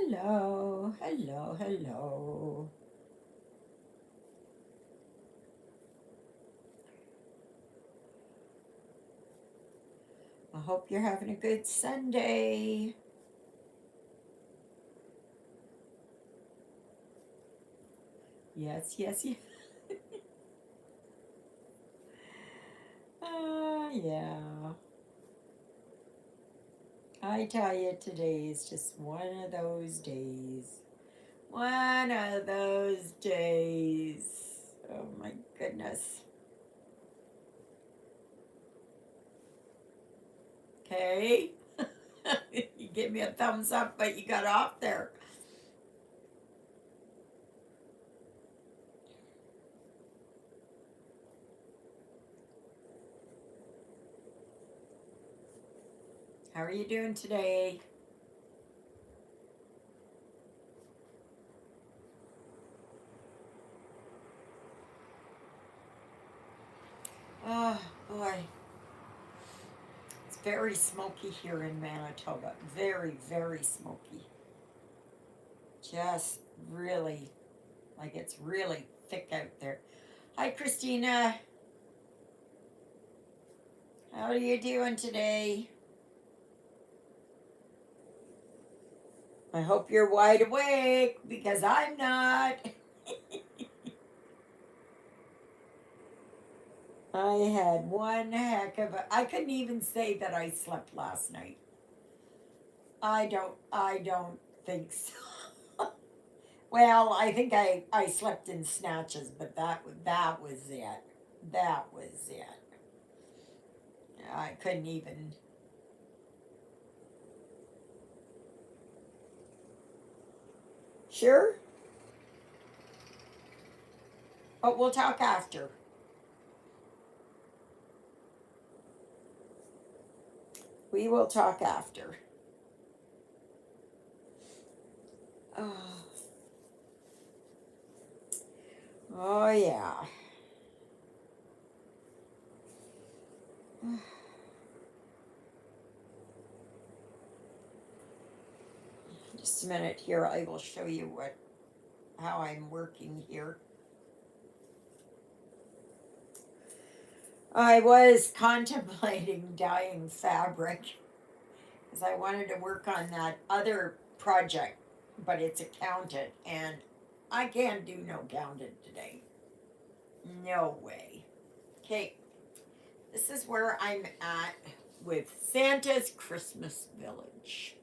Hello, hello, hello. I hope you're having a good Sunday. Yes, yes, yes. Yeah. I tell you, today is just one of those days. One of those days. Oh my goodness. Okay. You give me a thumbs up, but you got off there. How are you doing today? Oh boy. It's very smoky here in Manitoba. Very, very smoky. Just really, like it's really thick out there. Hi, Christina. How are you doing today? I hope you're wide awake because I'm not. I had one heck of a. I couldn't even say that I slept last night. I don't think so. Well, I think I slept in snatches, but that was it. That was it. I couldn't even. Sure, but we'll talk after. We will talk after. Oh, oh yeah. Just a minute here. I will show you what how I'm working here. I was contemplating dyeing fabric because I wanted to work on that other project, but it's accountant, and I can't do no accountant today. No way. Okay, this is where I'm at with Santa's Christmas Village.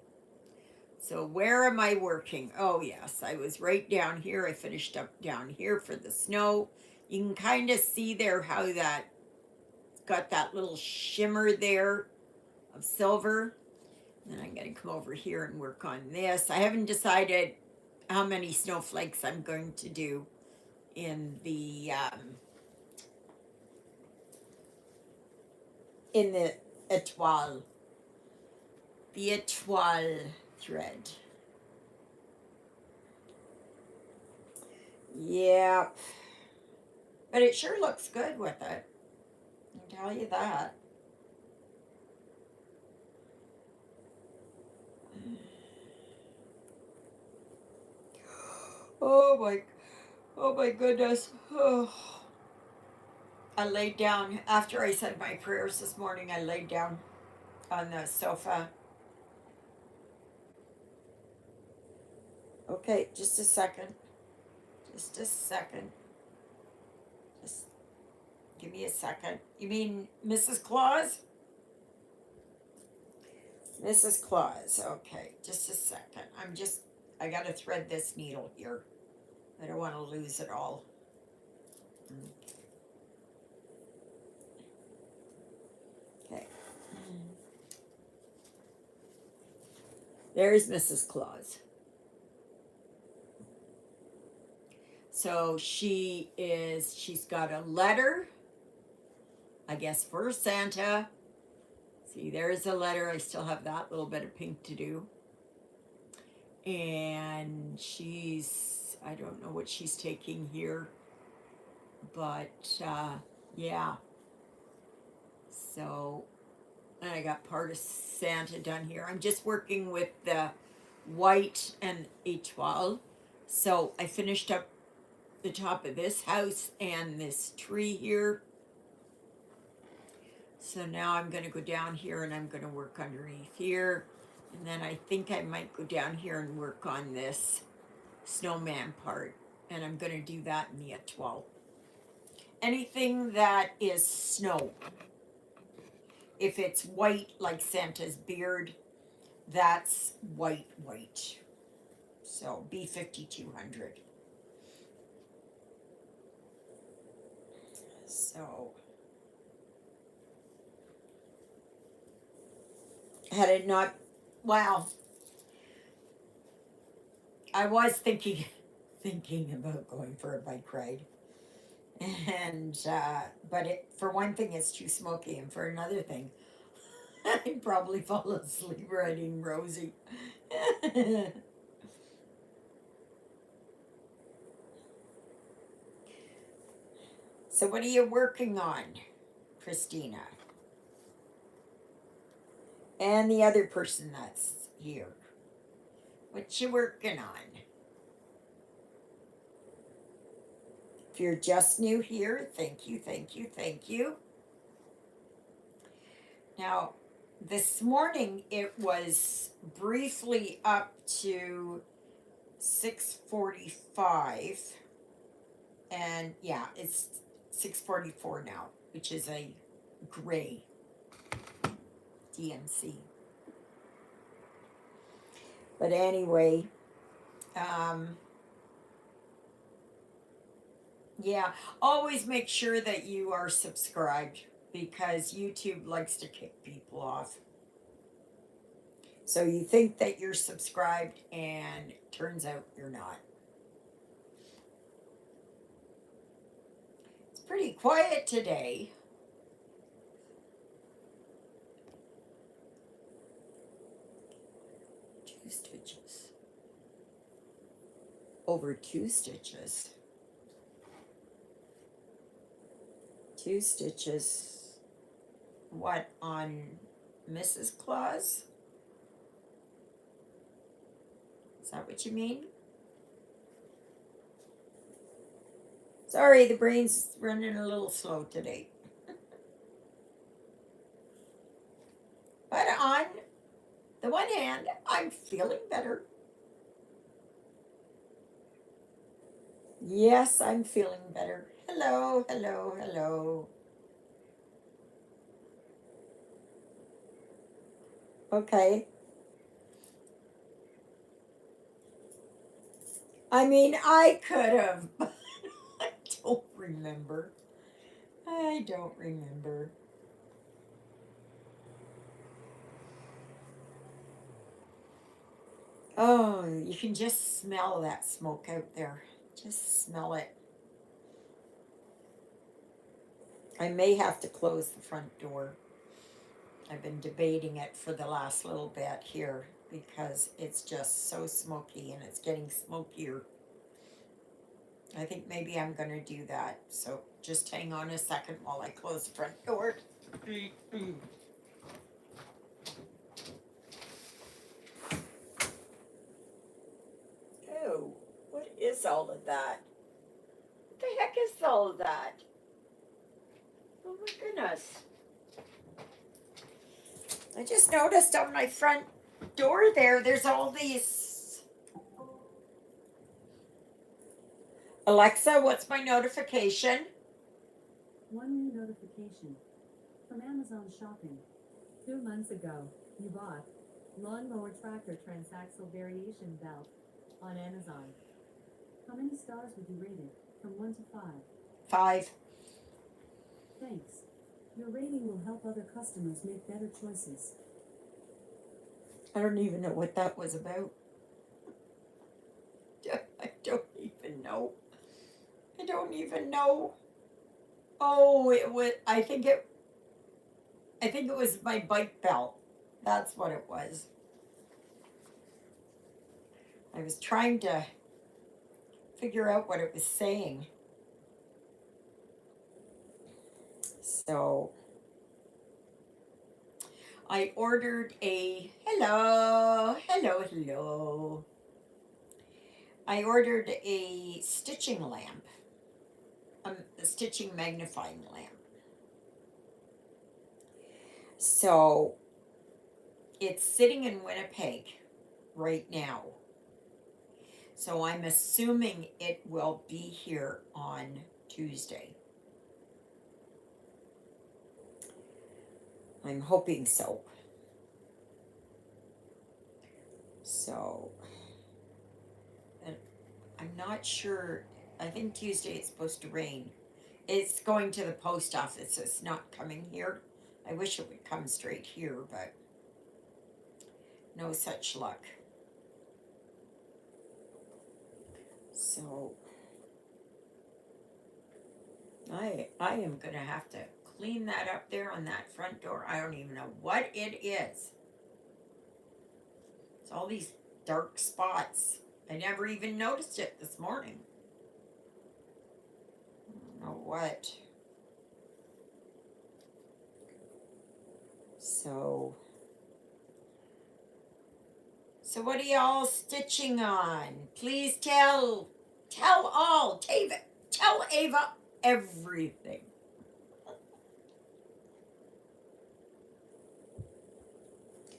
So where am I working? Oh yes, I was right down here. I finished up down here for the snow. You can kind of see there how that got that little shimmer there of silver. Then I'm going to come over here and work on this. I haven't decided how many snowflakes I'm going to do in the etoile, the etoile thread. Yep, but it sure looks good with it. I can tell you that. Oh my, oh my goodness. Oh. I laid down after I said my prayers this morning. I laid down on the sofa. Okay, just a second. Just a second. Just give me a second. You mean Mrs. Claus? Mrs. Claus. Okay, just a second. I gotta thread this needle here. I don't want to lose it all. Okay. There's Mrs. Claus. So she's got a letter, I guess, for Santa. See, there's a letter. I still have that little bit of pink to do. And I don't know what she's taking here, but yeah. So, and I got part of Santa done here. I'm just working with the white and étoile. So I finished up the top of this house and this tree here. So now I'm going to go down here and I'm going to work underneath here. And then I think I might go down here and work on this snowman part. And I'm going to do that in the étoile. Anything that is snow. If it's white like Santa's beard, that's white, white. So B5200. So had it not, wow, I was thinking about going for a bike ride, and but for one thing, it's too smoky, and for another thing, I'd probably fall asleep riding Rosie. So, what are you working on, Christina? And the other person that's here. What you working on? If you're just new here, thank you, thank you, thank you. Now, this morning it was briefly up to 6:45, and yeah, it's 6:44 now, which is a gray DMC. But anyway, yeah, always make sure that you are subscribed because YouTube likes to kick people off. So you think that you're subscribed and it turns out you're not. It's pretty quiet today. Two stitches. Over two stitches. Two stitches. What, on Mrs. Claus? Is that what you mean? Sorry, the brain's running a little slow today. But on the one hand, I'm feeling better. Yes, I'm feeling better. Hello, hello, hello. Okay. I mean, I could have, but I don't remember. I don't remember. Oh, you can just smell that smoke out there. Just smell it. I may have to close the front door. I've been debating it for the last little bit here because it's just so smoky and it's getting smokier. I think maybe I'm going to do that. So just hang on a second while I close the front door. Oh, what is all of that? What the heck is all of that? Oh my goodness. I just noticed on my front door there's all these. Alexa, what's my notification? One new notification from Amazon Shopping. 2 months ago, you bought lawnmower tractor transaxle variation belt on Amazon. How many stars would you rate it from 1 to 5? 5. Thanks. Your rating will help other customers make better choices. I don't even know what that was about. I don't even know. I don't even know. Oh, it was. I think it was my bike belt. That's what it was. I was trying to figure out what it was saying. So I ordered a hello. I ordered a stitching lamp, a stitching magnifying lamp. So it's sitting in Winnipeg right now. So I'm assuming it will be here on Tuesday. I'm hoping so. So, and I'm not sure. I think Tuesday it's supposed to rain. It's going to the post office. It's not coming here. I wish it would come straight here, but no such luck. So I am gonna have to clean that up there on that front door. I don't even know what it is. It's all these dark spots. I never even noticed it this morning. I don't know what. So what are y'all stitching on? Please tell all. Tell Ava everything.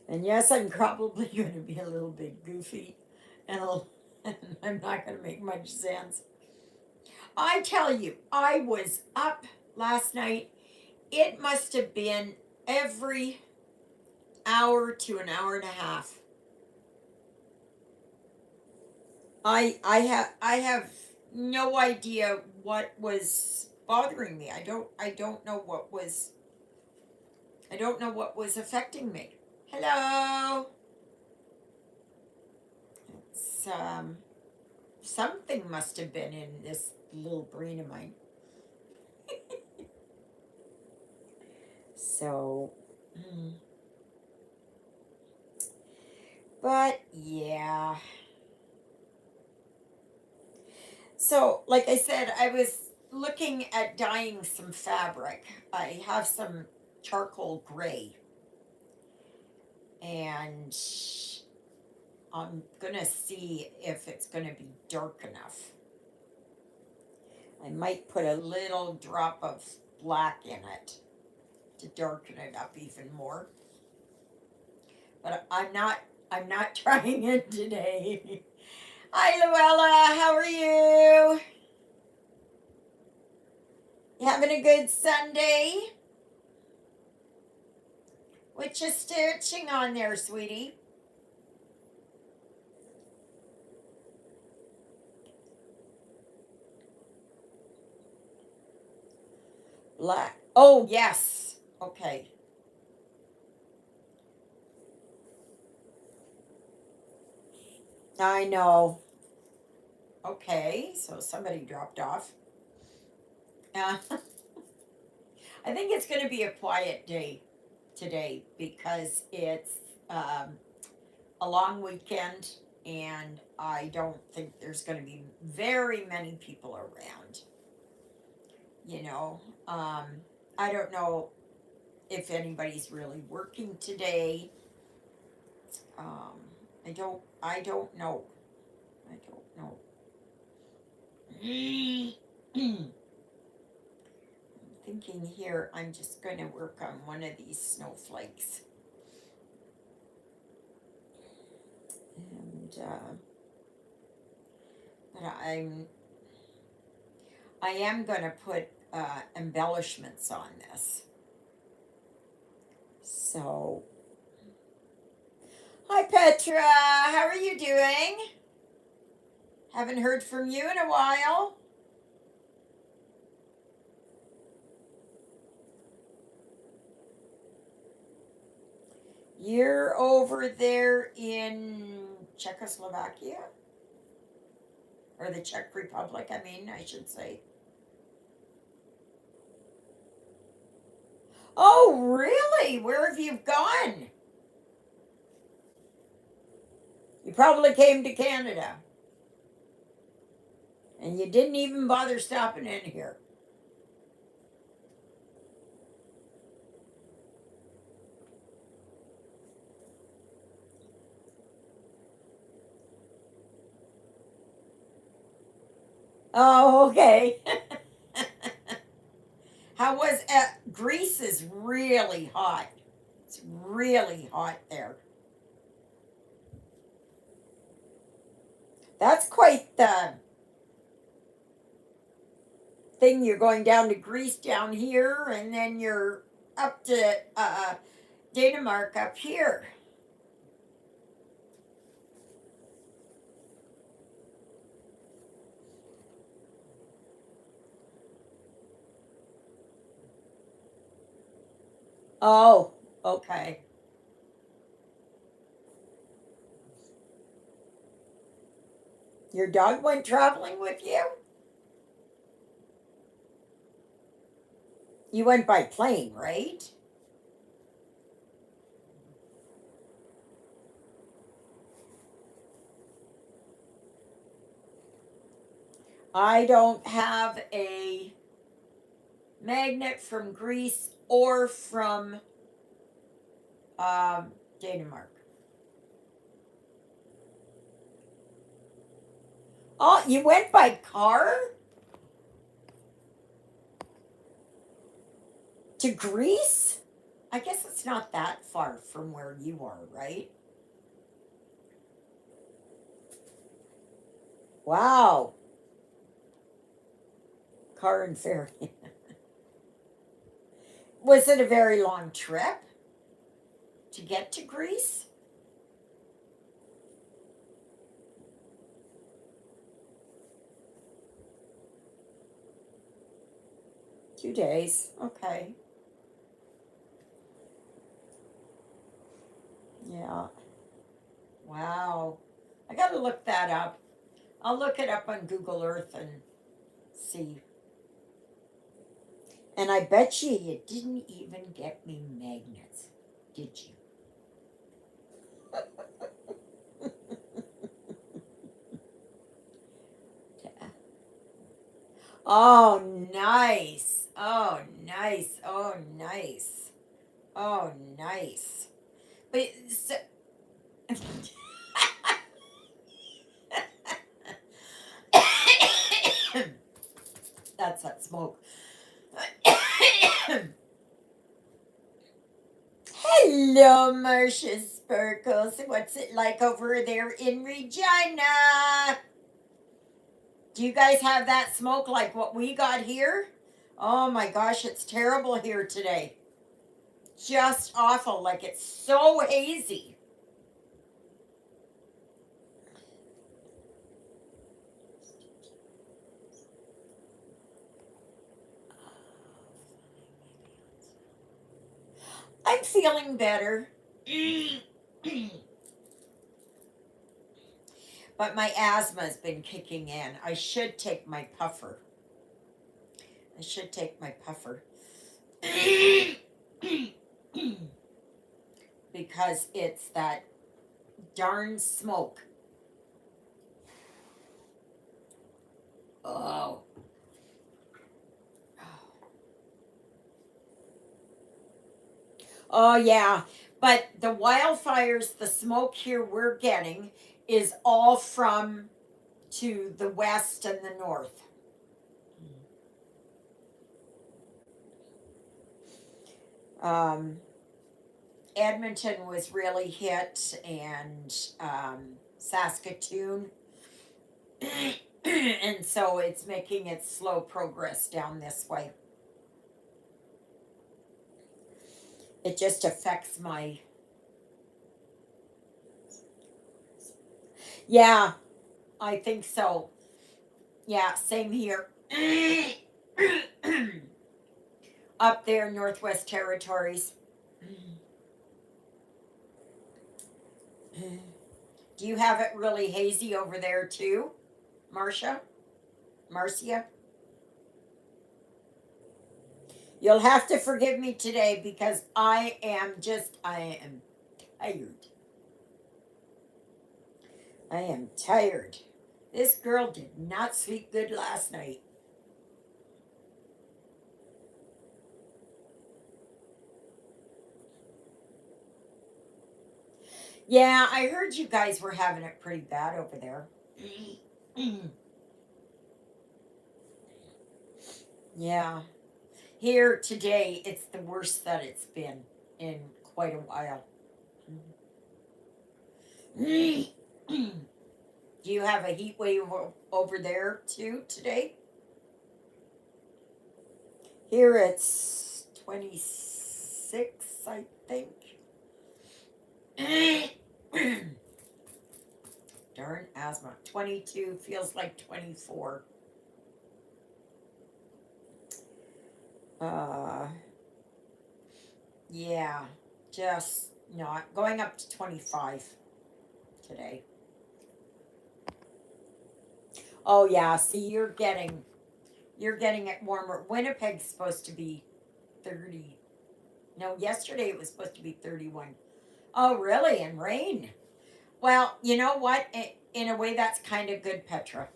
And yes, I'm probably going to be a little bit goofy, and I'm not going to make much sense. I tell you, I was up last night. It must have been every hour to an hour and a half. I have no idea what was bothering me. I don't know what was affecting me. Hello. It's something must have been in this little brain of mine. So but yeah. So, like I said, I was looking at dyeing some fabric. I have some charcoal gray, and I'm gonna see if it's gonna be dark enough. I might put a little drop of black in it to darken it up even more. But I'm not trying it today. Hi Luella, how are you? You having a good Sunday? What you stitching on there, sweetie? Black. Oh, yes. Okay. I know. Okay, so somebody dropped off. I think it's going to be a quiet day today because it's a long weekend and I don't think there's going to be very many people around. You know, I don't know if anybody's really working today. I don't know. I don't know. I'm thinking here I'm just going to work on one of these snowflakes. And but I am going to put embellishments on this. So hi Petra, how are you doing? Haven't heard from you in a while. You're over there in Czechoslovakia? Or the Czech Republic, I should say. Oh, really? Where have you gone? You probably came to Canada. And you didn't even bother stopping in here. Oh, okay. How was Greece is really hot. It's really hot there. That's quite the thing. You're going down to Greece down here, and then you're up to Denmark up here. Oh, okay. Your dog went traveling with you? You went by plane, right? I don't have a magnet from Greece or from um, Denmark. Oh, you went by car to Greece? I guess it's not that far from where you are, right? Wow. Car and ferry. Was it a very long trip to get to Greece? 2 days. Okay. Yeah. Wow. I got to look that up. I'll look it up on Google Earth and see. And I bet you didn't even get me magnets, did you? Oh, nice. Oh, nice. Oh, nice. Oh, nice. But so, that's that smoke. Hello, Marcia Sparkles. What's it like over there in Regina? Do you guys have that smoke like what we got here? Oh my gosh, it's terrible here today. Just awful. Like it's so hazy. I'm feeling better. But my asthma's been kicking in. I should take my puffer. I should take my puffer. Because it's that darn smoke. Oh. Oh, yeah. But the wildfires, the smoke here we're getting is all from to the west and the north. Um, Edmonton was really hit, and Saskatoon. And so it's making its slow progress down this way. It just affects my. Yeah, I think so. Yeah, same here. Up there, Northwest Territories. Do you have it really hazy over there too, Marcia? Marcia? You'll have to forgive me today because I am tired. I am tired. This girl did not sleep good last night. Yeah, I heard you guys were having it pretty bad over there. Yeah. Here today, it's the worst that it's been in quite a while. Do you have a heat wave over there too today? Here it's 26, I think. Darn asthma. 22 feels like 24. Uh, yeah, just not going up to 25 today. Oh yeah, see you're getting it warmer. Winnipeg's supposed to be 30. No, yesterday it was supposed to be 31. Oh, really? And rain. Well, you know what? In a way that's kind of good, Petra.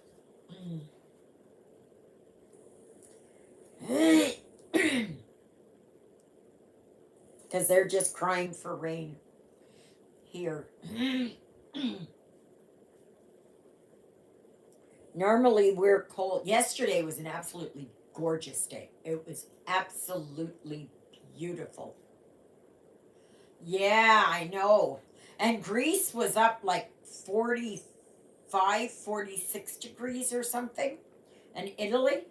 Cuz they're just crying for rain here. Normally we're cold. Yesterday was an absolutely gorgeous day. It was absolutely beautiful. Yeah, I know. And Greece was up like 45, 46 degrees or something. And Italy.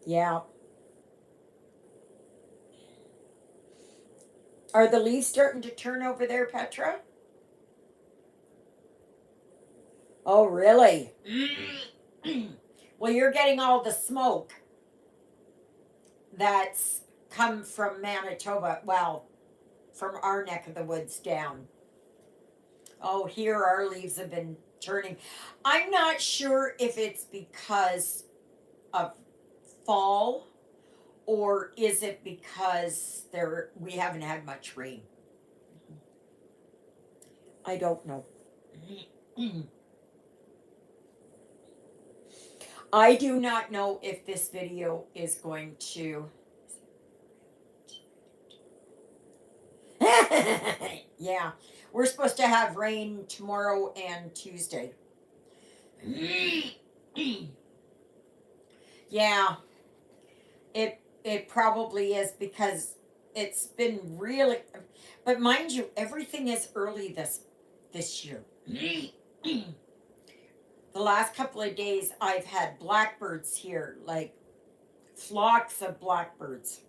Yeah. Are the leaves starting to turn over there, Petra? Oh, really? Well, you're getting all the smoke that's come from Manitoba. Well, from our neck of the woods down. Oh, here our leaves have been turning. I'm not sure if it's because of fall or is it because we haven't had much rain. I don't know. I do not know if this video is going to. Yeah, we're supposed to have rain tomorrow and Tuesday. Yeah, it probably is because it's been really. But mind you, everything is early this year. The last couple of days, I've had blackbirds here, like flocks of blackbirds,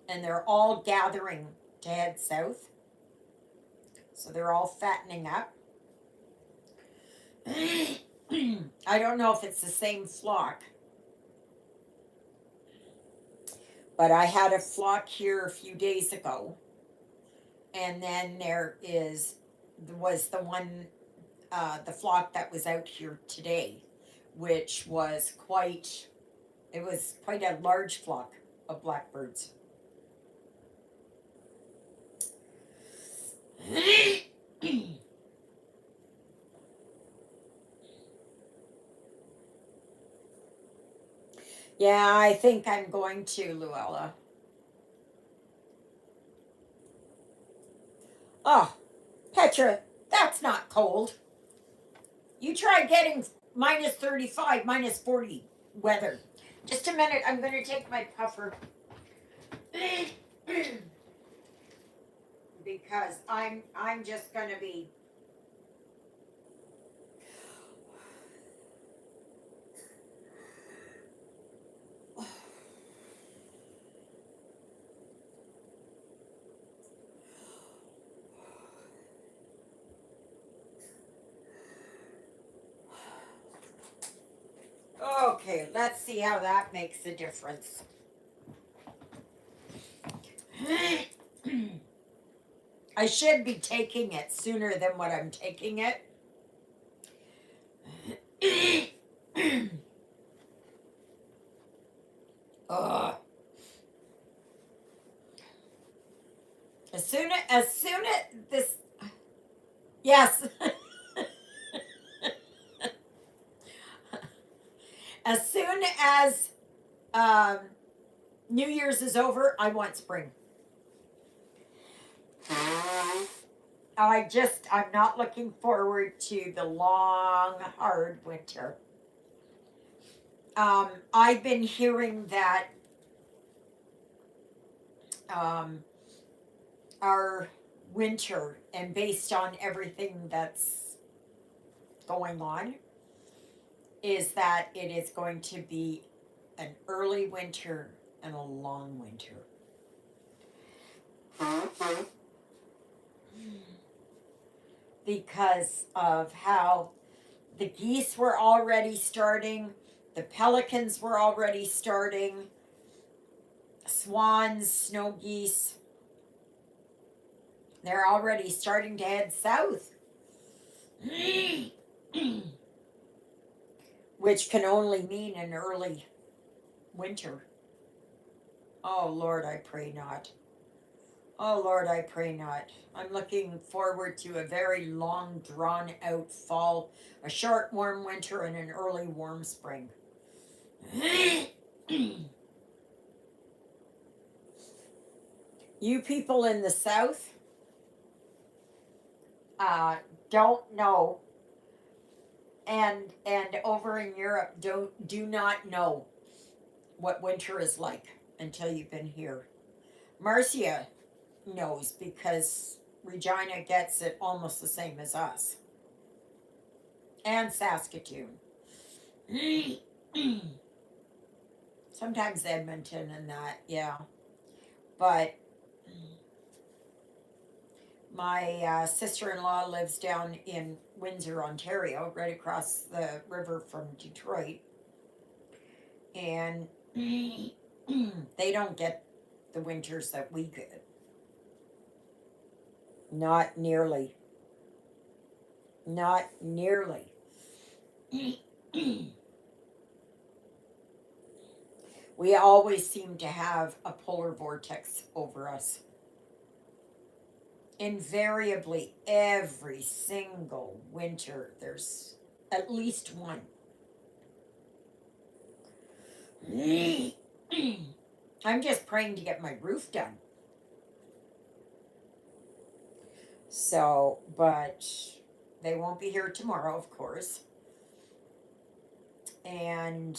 and they're all gathering to head south. So they're all fattening up. I don't know if it's the same flock, but I had a flock here a few days ago, and then was the one the flock that was out here today, which was quite a large flock of blackbirds. Yeah, I think I'm going to, Luella. Oh, Petra, that's not cold. You try getting minus 35, minus 40 weather. Just a minute, I'm going to take my puffer. Because I'm just going to be. Okay, let's see how that makes a difference. I should be taking it sooner than what I'm taking it. Ugh. As soon as this, yes. As soon as um, New Year's is over, I want spring. I'm not looking forward to the long, hard winter. I've been hearing that um, our winter, and based on everything that's going on, is that it is going to be an early winter and a long winter. Because of how the geese were already starting, the pelicans were already starting, swans, snow geese, they're already starting to head south. Which can only mean an early winter. Oh Lord, I pray not. Oh Lord, I pray not. I'm looking forward to a very long, drawn out fall, a short, warm winter, and an early, warm spring. You people in the South uh, don't know, and over in Europe do not know what winter is like until you've been here. Marcia knows because Regina gets it almost the same as us, and Saskatoon. Sometimes Edmonton and that, yeah. But my sister-in-law lives down in Windsor, Ontario, right across the river from Detroit, and they don't get the winters that we get. Not nearly. Not nearly. We always seem to have a polar vortex over us. Invariably, every single winter, there's at least one. I'm just praying to get my roof done. So, but they won't be here tomorrow, of course. And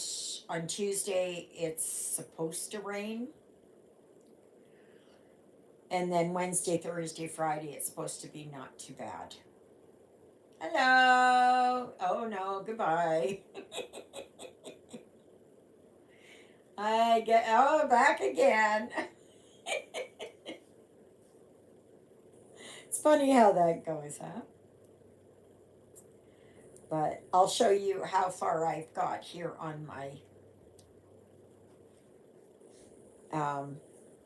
on Tuesday, it's supposed to rain. And then Wednesday, Thursday, Friday, it's supposed to be not too bad. Hello. Oh no, goodbye. Back again. It's funny how that goes, huh? But I'll show you how far I've got here on my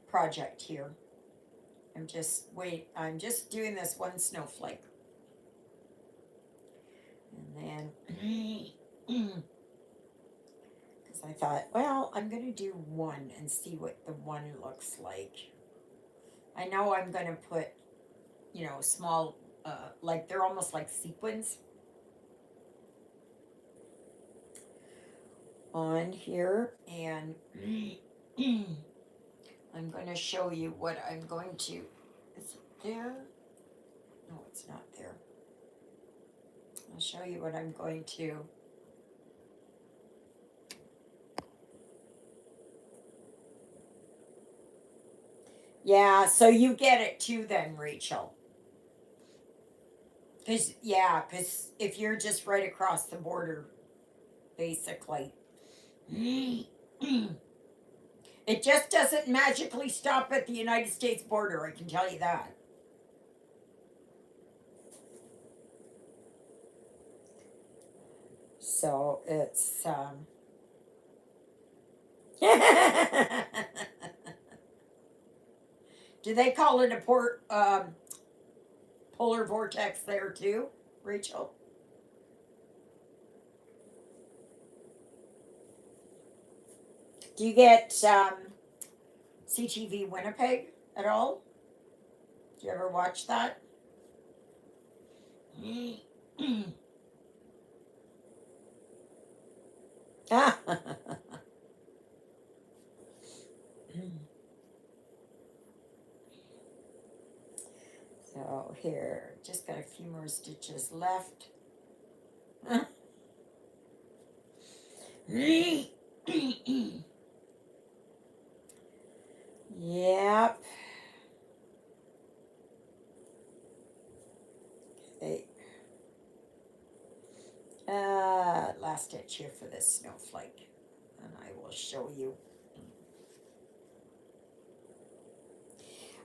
project here. I'm just doing this one snowflake. And then, because I thought, well, I'm going to do one and see what the one looks like. I know I'm going to put, small, like they're almost like sequins on here. And I'm going to show you what I'm going to. Is it there? No, it's not there. I'll show you what I'm going to. Yeah, so you get it too then, Rachel. Because if you're just right across the border, basically. It just doesn't magically stop at the United States border, I can tell you that. So it's do they call it a polar vortex there too, Rachel? Do you get CTV Winnipeg at all? Do you ever watch that? So here, just got a few more stitches left. Yep. Okay. Last stitch here for this snowflake, and I will show you.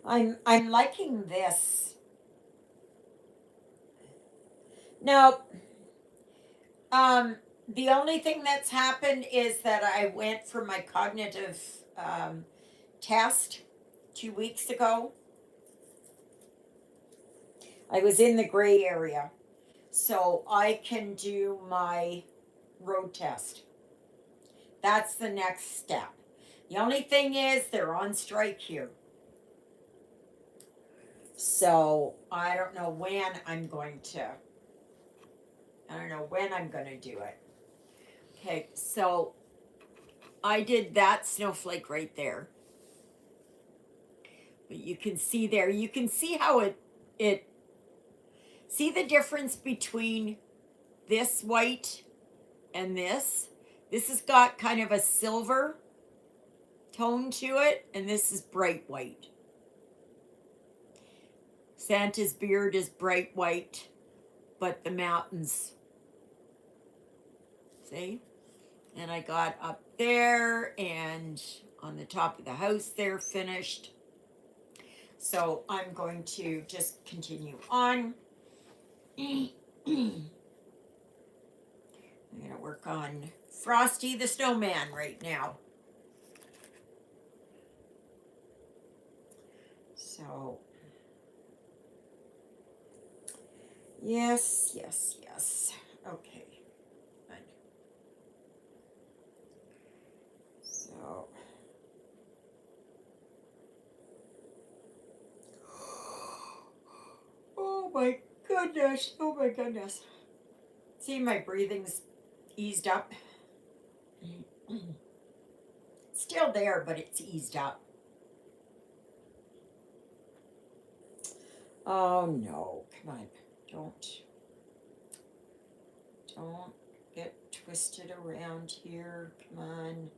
I'm liking this. Now, the only thing that's happened is that I went for my cognitive test 2 weeks ago. I was in the gray area, so I can do my road test. That's the next step. The only thing is they're on strike here. So I don't know when I'm going to do it. Okay, so I did that snowflake right there. But you can see there, you can see how it see the difference between this white and this. This has got kind of a silver tone to it, and this is bright white. Santa's beard is bright white, but the mountains, see? And I got up there and on the top of the house there finished. So I'm going to just continue on. I'm going to work on Frosty the Snowman right now. So, yes. Okay. Good. So, oh my goodness. See, my breathing's eased up. Still there, but it's eased up. Oh no, come on. Don't get twisted around here. Come on.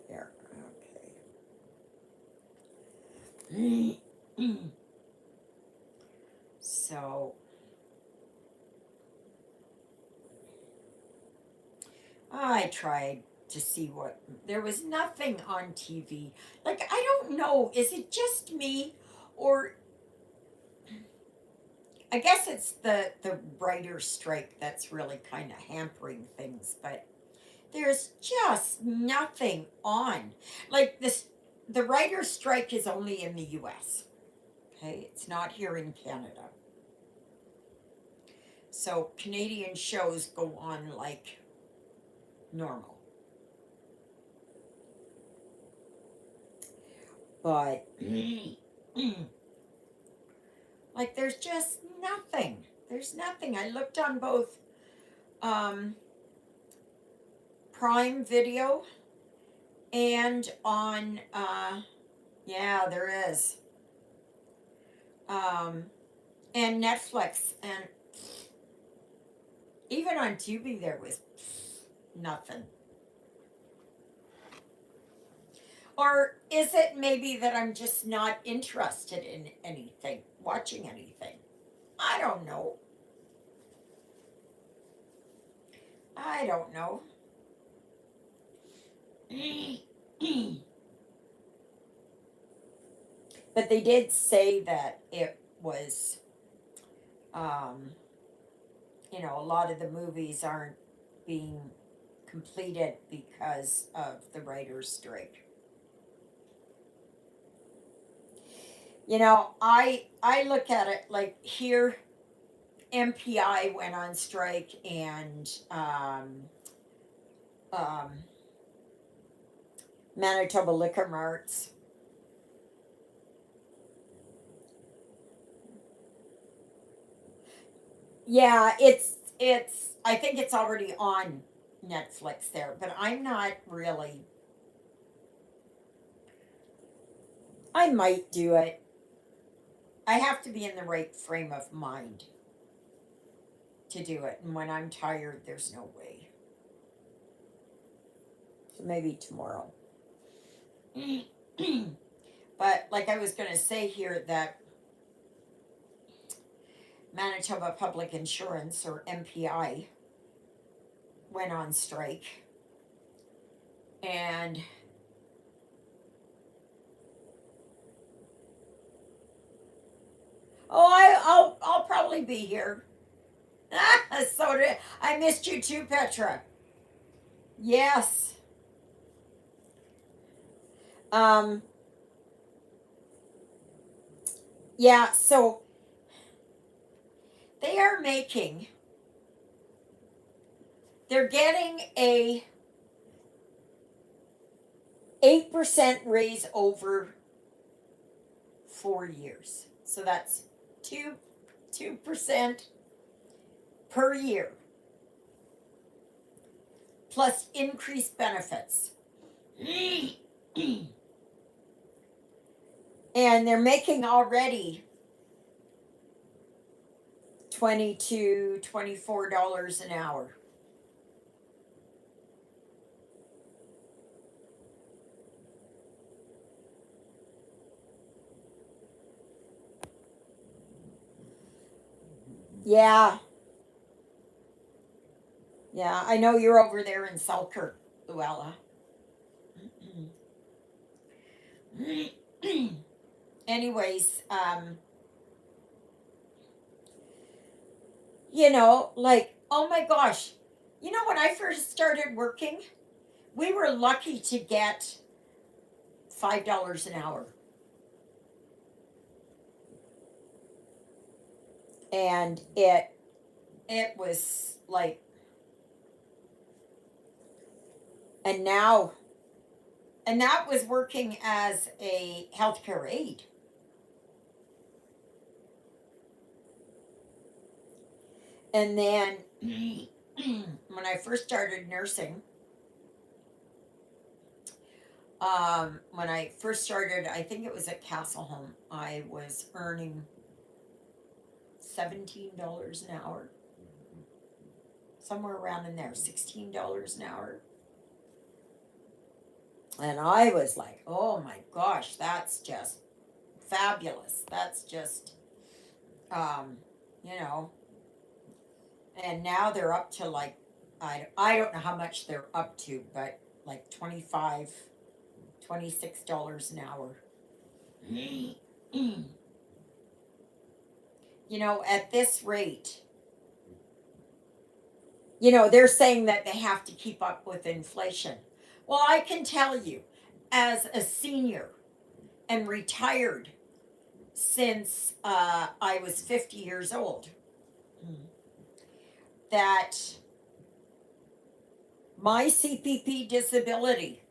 There, okay. So, I tried to see what, there was nothing on TV. Like, I don't know, is it just me, or I guess it's the writer's strike that's really kind of hampering things, but there's just nothing on. Like this, the writer's strike is only in the US. Okay, it's not here in Canada. So Canadian shows go on like normal. But like there's just nothing. There's nothing. I looked on both Prime Video and on yeah, there is. And Netflix, and even on Tubi there was nothing. Or is it maybe that I'm just not interested in anything, watching anything? I don't know. But they did say that it was, a lot of the movies aren't being completed because of the writer's strike. I look at it like here, MPI went on strike, and Manitoba Liquor Marts. Yeah, it's I think it's already on Netflix there, but I'm not really. I might do it. I have to be in the right frame of mind to do it. And when I'm tired, there's no way. So maybe tomorrow. But like I was going to say here, that Manitoba Public Insurance, or MPI, went on strike. And I'll probably be here. So did I. Missed you too, Petra. Yes. Um. Yeah. So they are making. They're getting a 8% raise over 4 years. So that's 2% per year, plus increased benefits. And they're making already $22, $24 an hour. Yeah, yeah. I know you're over there in Selkirk, Luella. Anyways, like, oh my gosh, when I first started working, we were lucky to get $5 an hour. And it was like, and now, and that was working as a healthcare aide. And then when I first started nursing, when I first started, I think it was at Castle Home, I was earning $17 an hour, somewhere around in there, $16 an hour. And I was like, oh my gosh, that's just fabulous. That's just, um, you know, and now they're up to like, I don't know how much they're up to, but like $26 an hour. At this rate, they're saying that they have to keep up with inflation. Well, I can tell you, as a senior and retired since I was 50 years old, that my CPP disability,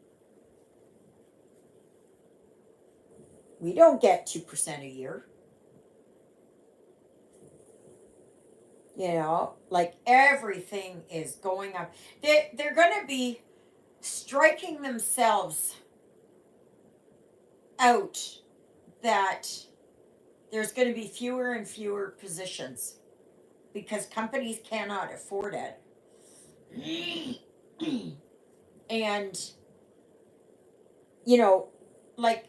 we don't get 2% a year. Like everything is going up. They're going to be striking themselves out that there's going to be fewer and fewer positions because companies cannot afford it. And, like,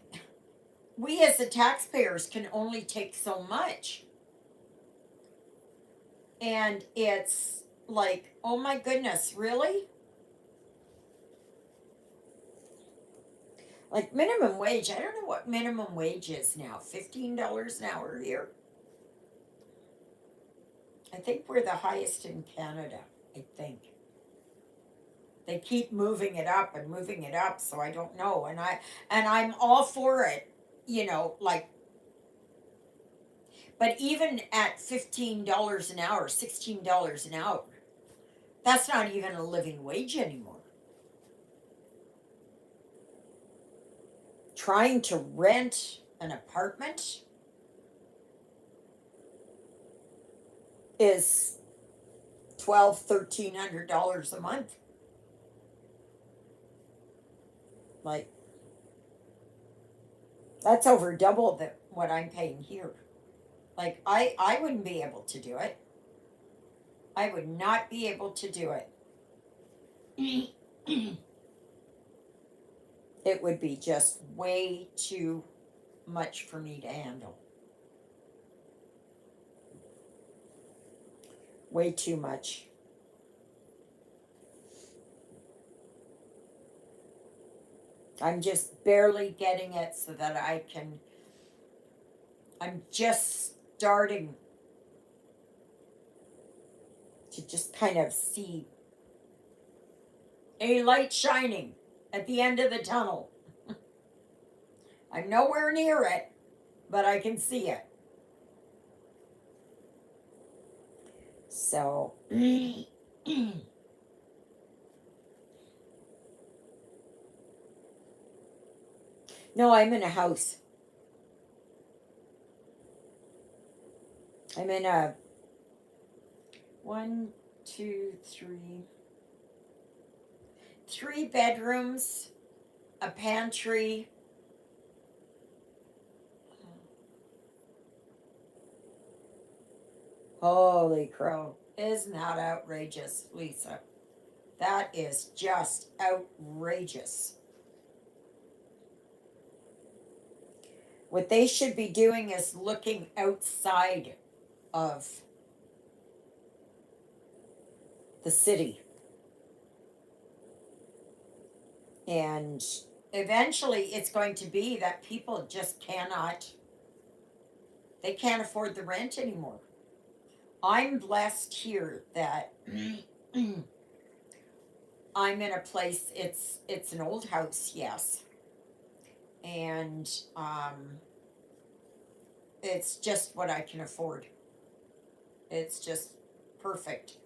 we as the taxpayers can only take so much. And it's like, oh my goodness, really? Like minimum wage, I don't know what minimum wage is now. $15 an hour here. I think we're the highest in Canada, I think. They keep moving it up and moving it up, so I don't know. And I'm all for it, like, but even at $15 an hour, $16 an hour, that's not even a living wage anymore. Trying to rent an apartment is $1,200-$1,300 a month. Like, that's over double what I'm paying here. Like I wouldn't be able to do it. I would not be able to do it. It would be just way too much for me to handle. Way too much. I'm just barely getting it so that I'm just starting to just kind of see a light shining at the end of the tunnel. I'm nowhere near it, but I can see it. So, no, I'm in a house. I'm in a one, two, three bedrooms, a pantry. Holy crow. Isn't that outrageous, Lisa? That is just outrageous. What they should be doing is looking outside of the city. And eventually it's going to be that people just they can't afford the rent anymore. I'm blessed here that I'm in a place, it's an old house, yes. And it's just what I can afford. It's just perfect.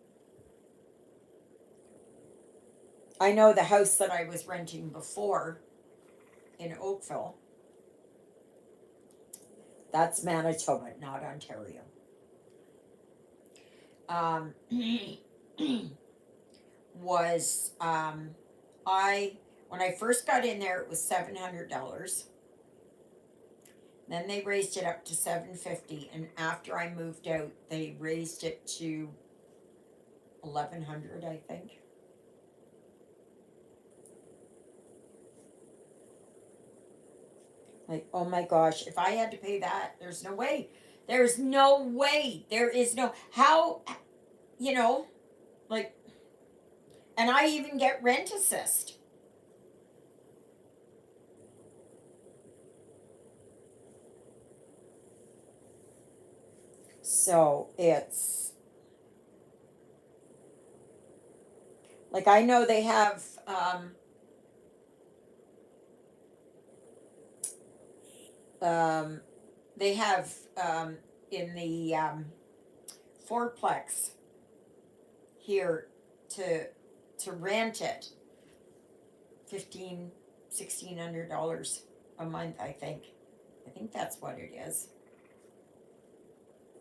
I know the house that I was renting before in Oakville, that's Manitoba, not Ontario. Um, was I when I first got in there, it was $700. Then they raised it up to $750, and after I moved out, they raised it to $1,100, I think. Like, oh my gosh, if I had to pay that, there's no way. There's no way. There is no how, you know, like, and I even get rent assist. So it's like I know um, they have in the fourplex here to rent it 15 $1,600 a month. I think that's what it is.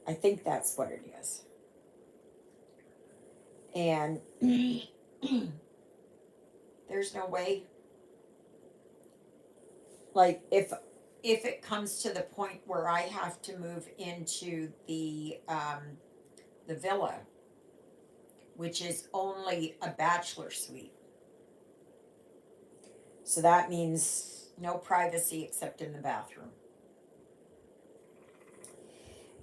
I think that's what it is. And there's no way, like, if it comes to the point where I have to move into the villa, which is only a bachelor suite, so that means no privacy except in the bathroom,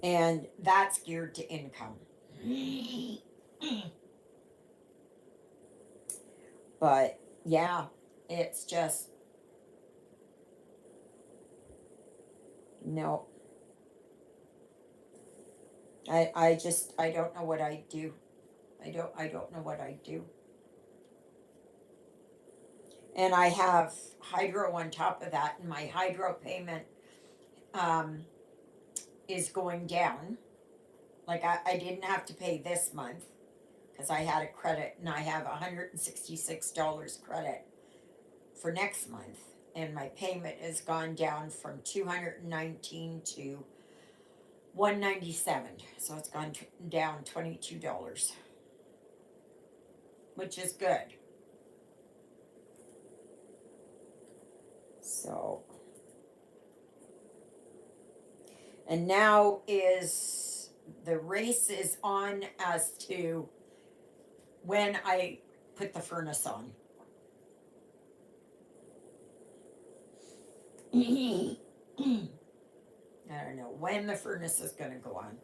and that's geared to income. But yeah, it's just no. I don't know what I do. I don't know what I do. And I have hydro on top of that, and my hydro payment um, is going down. Like I didn't have to pay this month because I had a credit, and I have $166 credit for next month, and my payment has gone down from 219 to 197. So it's gone down $22, which is good. So And now is the race is on as to when I put the furnace on. I don't know when the furnace is going to go on,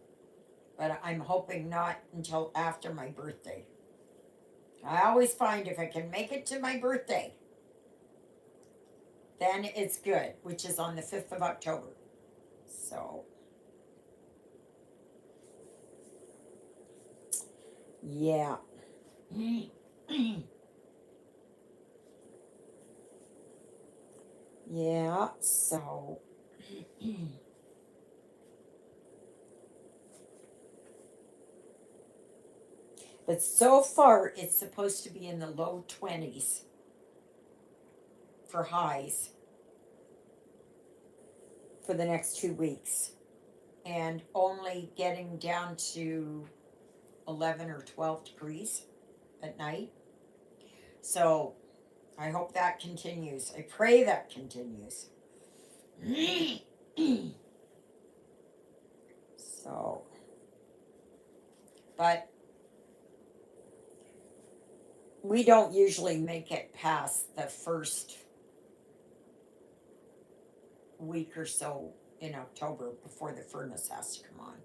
but I'm hoping not until after my birthday. I always find if I can make it to my birthday, then it's good, which is on the 5th of October. So, yeah. Yeah, so. But so far, it's supposed to be in the low 20s for highs for the next 2 weeks, and only getting down to 11 or 12 degrees at night. So I hope that continues. I pray that continues. So, but we don't usually make it past the first week or so in October before the furnace has to come on.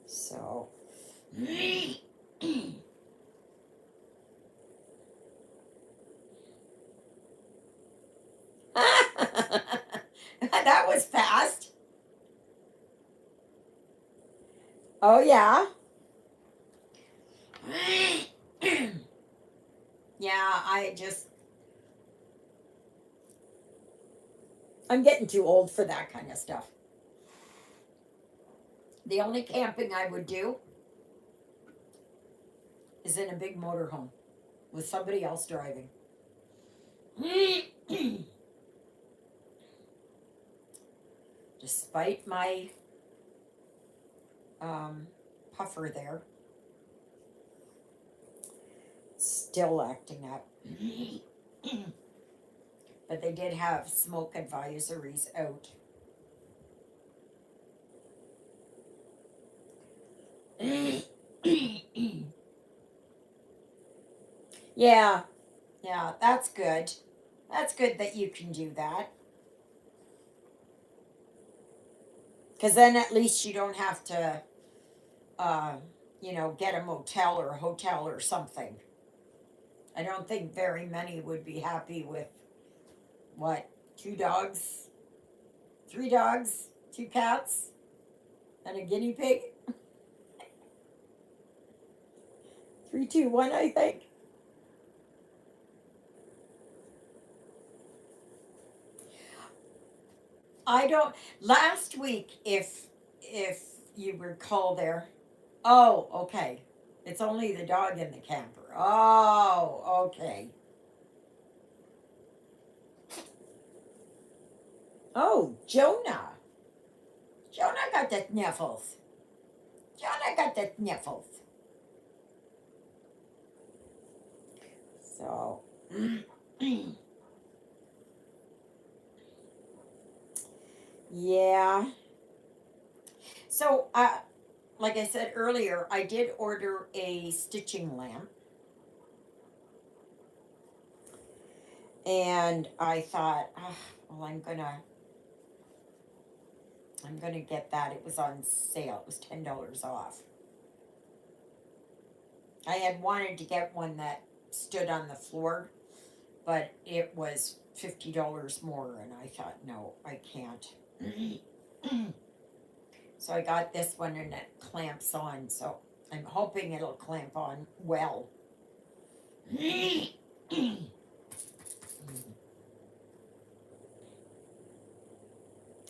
So, that was fast. Oh, yeah. Yeah, I'm getting too old for that kind of stuff. The only camping I would do is in a big motorhome with somebody else driving. Despite my puffer there, still acting up. But they did have smoke advisories out. Yeah, yeah, that's good. That's good that you can do that. Because then at least you don't have to, uh, get a motel or a hotel or something. I don't think very many would be happy with what, 2 dogs, 3 dogs, 2 cats, and a guinea pig. 3, 2, 1, I think. I don't. Last week, if you recall, there. Oh, okay. It's only the dog in the camper. Oh, okay. Oh, Jonah. Jonah got the sniffles. Jonah got the sniffles. So, yeah. So, like I said earlier, I did order a stitching lamp. And I thought, well, I'm gonna get that. It was on sale. It was $10 off. I had wanted to get one that stood on the floor, but it was $50 more, and I thought, no, I can't. So I got this one, and it clamps on. So I'm hoping it'll clamp on well.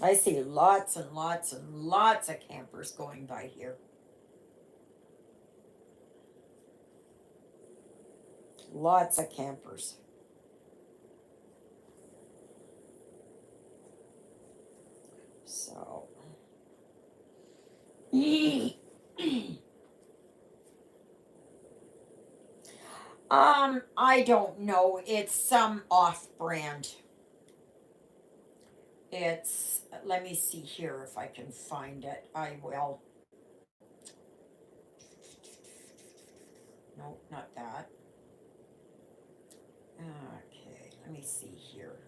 I see lots and lots and lots of campers going by here. Lots of campers. So. I don't know. It's some off brand. It's, let me see here if I can find it. I will. No, not that. Okay, let me see here.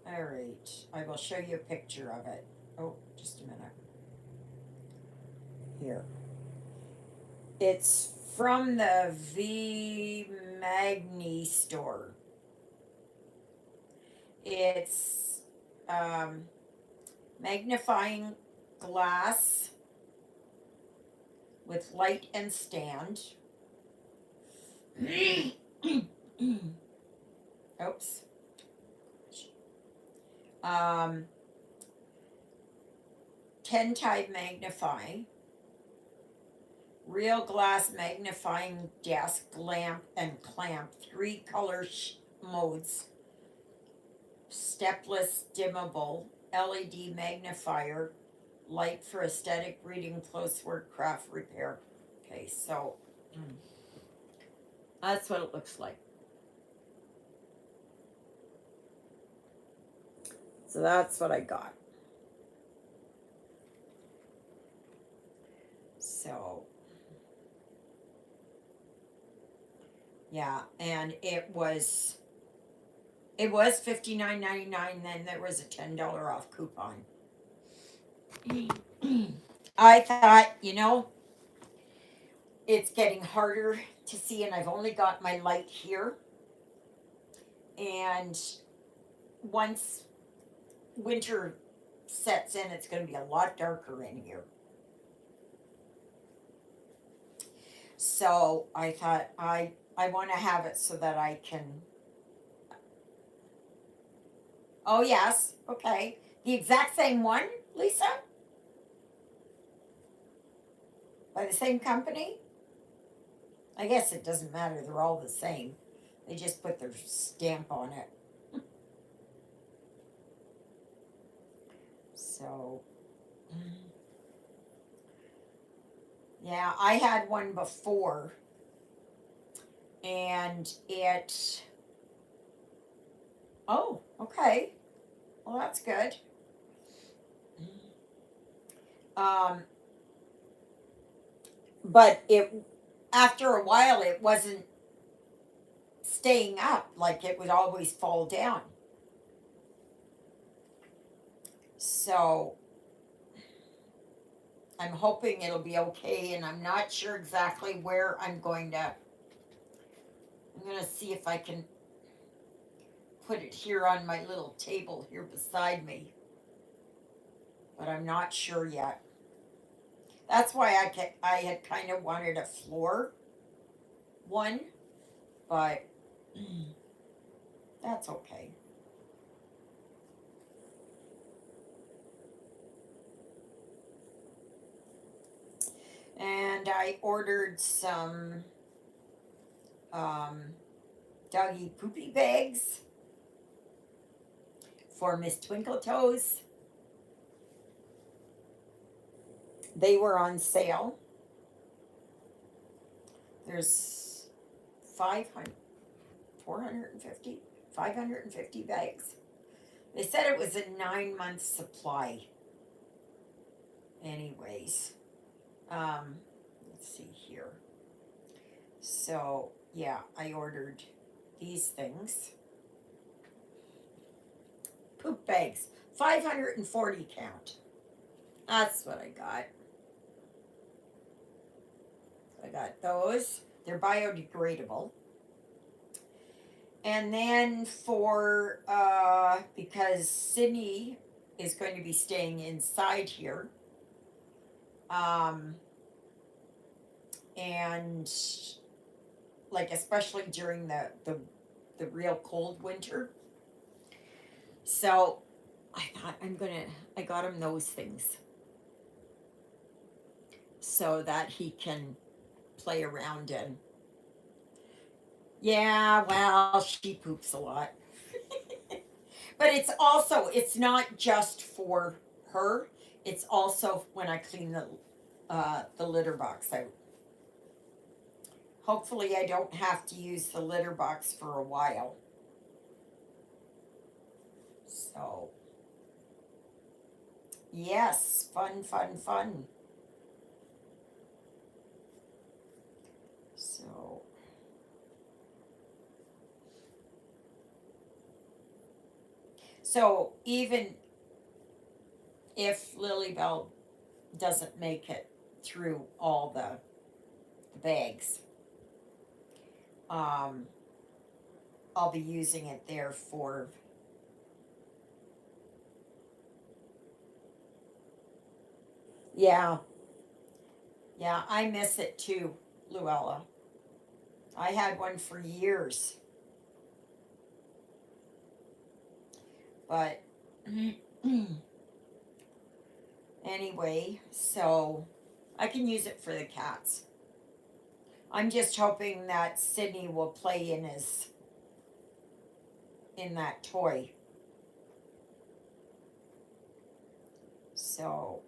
All right, I will show you a picture of it. Oh, just a minute. Here. It's from the V Magni store. It's um, magnifying glass with light and stand. Oops. Um, 10 type magnifying, real glass magnifying desk, lamp, and clamp, three color modes, stepless, dimmable, LED magnifier, light for aesthetic reading, close work, craft, repair. Okay, so that's what it looks like. So that's what I got. So yeah, and it was $59.99. Then there was a $10 off coupon. I thought, it's getting harder to see, and I've only got my light here. And once winter sets in, it's going to be a lot darker in here. So I thought I want to have it so that I can. Oh yes, okay, the exact same one, Lisa, by the same company. I guess it doesn't matter. They're all the same. They just put their stamp on it. So, yeah, I had one before, and it. Oh, okay. Well, that's good. Um, but it after a while, it wasn't staying up. Like it would always fall down. So I'm hoping it'll be okay, and I'm not sure exactly where I'm going to. I'm gonna see if I can put it here on my little table here beside me, but I'm not sure yet. That's why I had kind of wanted a floor one, but that's okay. And I ordered some um, doggy poopy bags for Miss Twinkle Toes. They were on sale. There's 500, 450, 550 bags. They said it was a 9-month supply. Anyways, let's see here. So, yeah, I ordered these things. Poop bags, 540 count. That's what I got. I got those. They're biodegradable. And then because Sydney is going to be staying inside here, um, and like especially during the real cold winter. So I thought I got him those things so that he can play around in. Yeah, well, she poops a lot. But it's not just for her. It's also when I clean the litter box out. Hopefully I don't have to use the litter box for a while. So, yes, fun, fun, fun. So, so even if Lilybell doesn't make it through all the bags, um, I'll be using it there for. Yeah, yeah, I miss it too, Luella. I had one for years, but anyway, so I can use it for the cats. I'm just hoping that Sydney will play in that toy. So,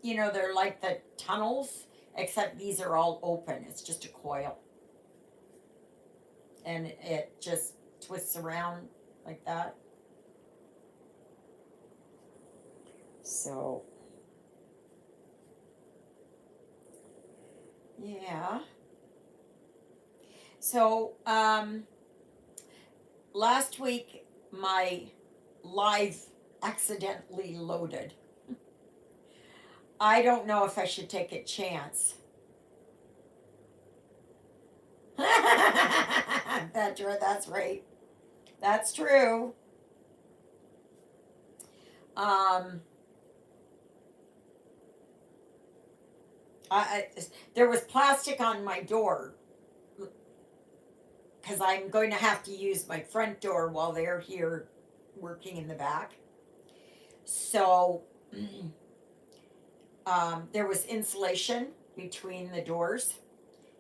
they're like the tunnels, except these are all open. It's just a coil. And it just twists around like that. So, yeah. So, last week my live accidentally loaded. I don't know if I should take a chance. Petra, that's right. That's true. Um, there was plastic on my door because I'm going to have to use my front door while they're here working in the back. So there was insulation between the doors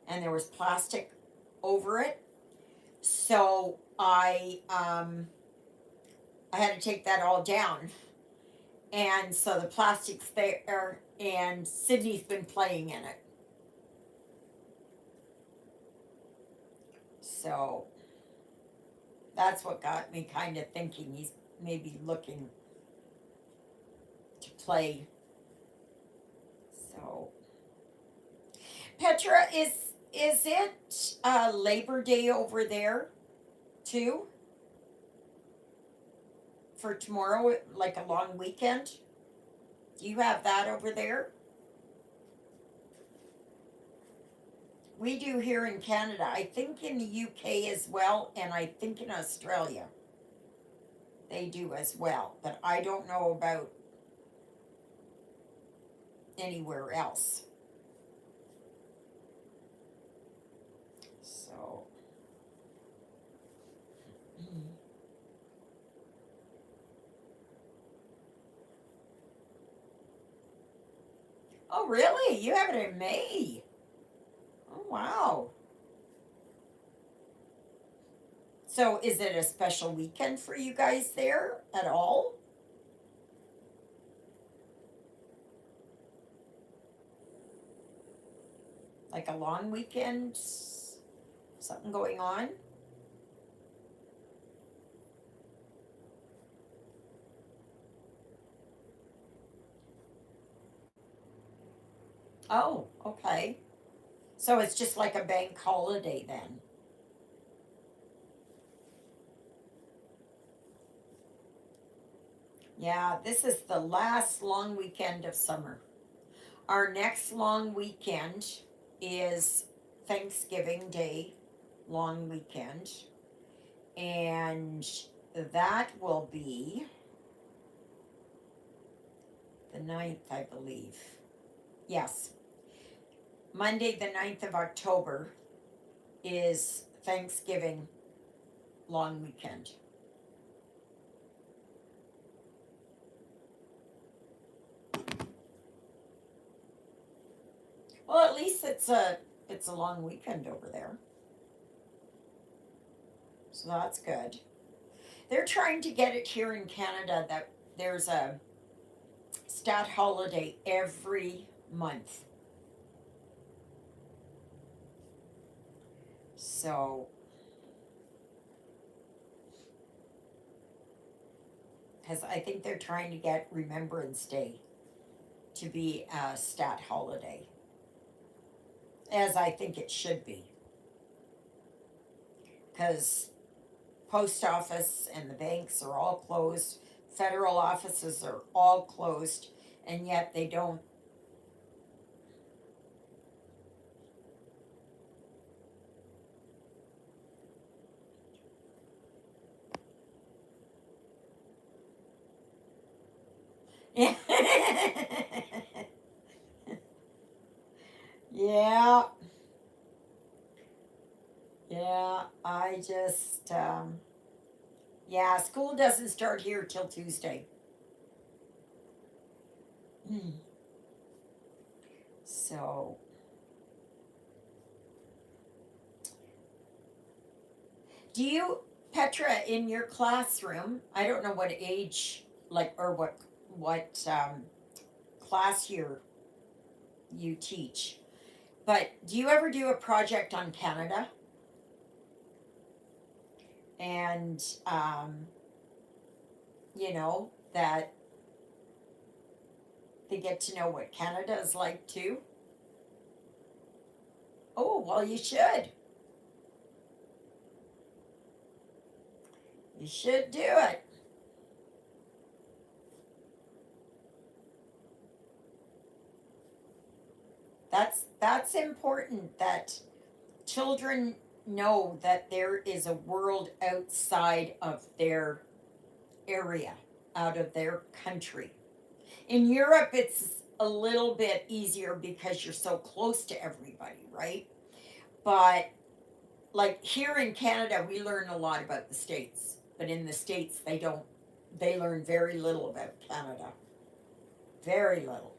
and there was plastic over it. So I had to take that all down. And so the plastic's there and Sydney's been playing in it. So that's what got me kind of thinking he's maybe looking to play. So Petra, is it Labor Day over there too? For tomorrow, like a long weekend? Do you have that over there? We do here in Canada. I think in the UK as well, and I think in Australia they do as well. But I don't know about anywhere else. So. Oh, really? You have it in May? Oh, wow. So, is it a special weekend for you guys there at all? Like a long weekend? Something going on? Oh, okay. So it's just like a bank holiday then. Yeah, this is the last long weekend of summer. Our next long weekend is Thanksgiving Day long weekend. And that will be the 9th, I believe. Yes. Monday, the 9th of October is Thanksgiving long weekend. Well, at least it's a long weekend over there. So that's good. They're trying to get it here in Canada that there's a stat holiday every month. So because I think they're trying to get Remembrance Day to be a stat holiday, as I think it should be, because post office and the banks are all closed, federal offices are all closed, and yet they don't. Yeah, yeah, I just, yeah, school doesn't start here till Tuesday. Hmm. So, do you, Petra, in your classroom, I don't know what age, like, or what class you teach, but do you ever do a project on Canada? And, that they get to know what Canada is like too? Oh, well, you should. You should do it. That's important that children know that there is a world outside of their area, out of their country. In Europe, it's a little bit easier because you're so close to everybody, right? But like here in Canada, we learn a lot about the States, but in the States, they don't, they learn very little about Canada. Very little.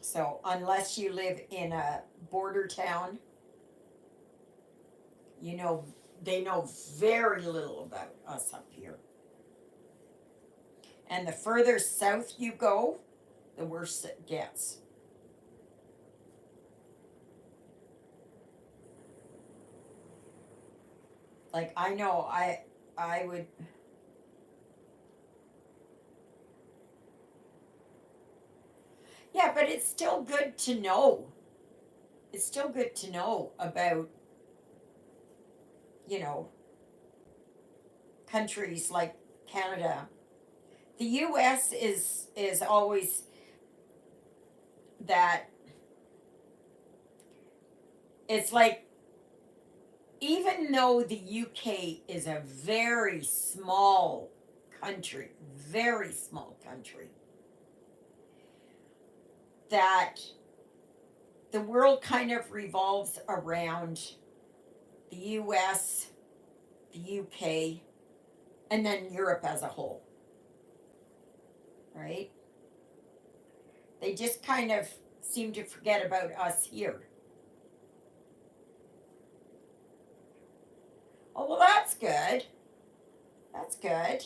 So unless you live in a border town, you know, they know very little about us up here. And the further south you go, the worse it gets. Like I know I would. Yeah, but it's still good to know. It's still good to know about, you know, countries like Canada. The US is always that, it's like, even though the UK is a very small country, very small country, that the world kind of revolves around the US, the UK, and then Europe as a whole, right? They just kind of seem to forget about us here. Oh, well, that's good. That's good.